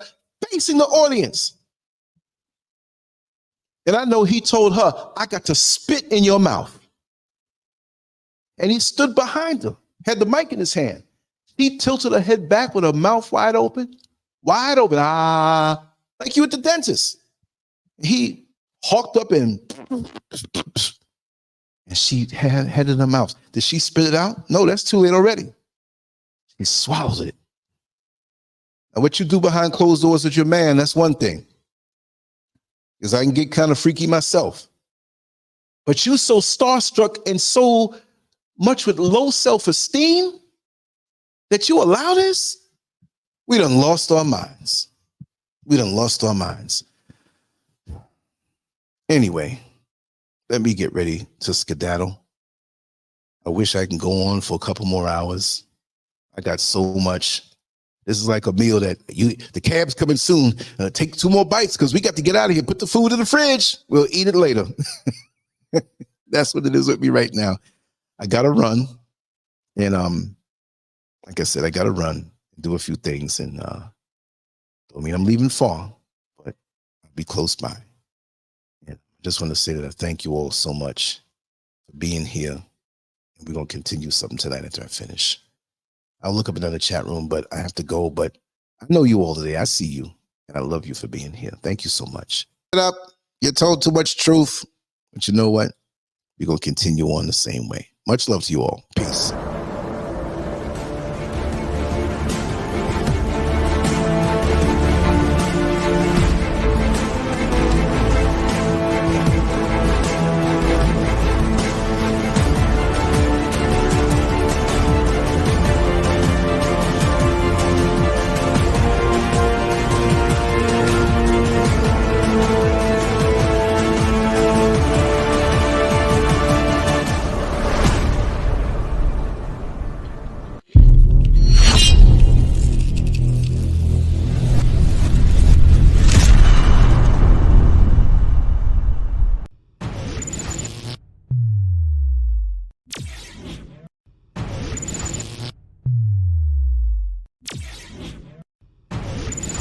facing the audience. And I know he told her, I got to spit in your mouth. And he stood behind her, had the mic in his hand. He tilted her head back with her mouth wide open, like you at the dentist. He hawked up and she had it in her mouth. Did she spit it out? No, that's too late already. She swallows it. And what you do behind closed doors with your man, that's one thing. Because I can get kind of freaky myself. But you so starstruck and so much with low self-esteem that you allow this? We done lost our minds. We done lost our minds. Anyway, let me get ready to skedaddle. I wish I can go on for a couple more hours. I got so much. This is like a meal that the cab's coming soon. Take 2 more bites because we got to get out of here. Put the food in the fridge. We'll eat it later. That's what it is with me right now. I got to run. And like I said, I got to run, do a few things. And don't mean I'm leaving far, but I'll be close by. And I just want to say that I thank you all so much for being here. And we're going to continue something tonight after I finish. I'll look up another chat room, but I have to go. But I know you all today. I see you, and I love you for being here. Thank you so much. Shut up. You're told too much truth. But you know what? We're going to continue on the same way. Much love to you all. Peace.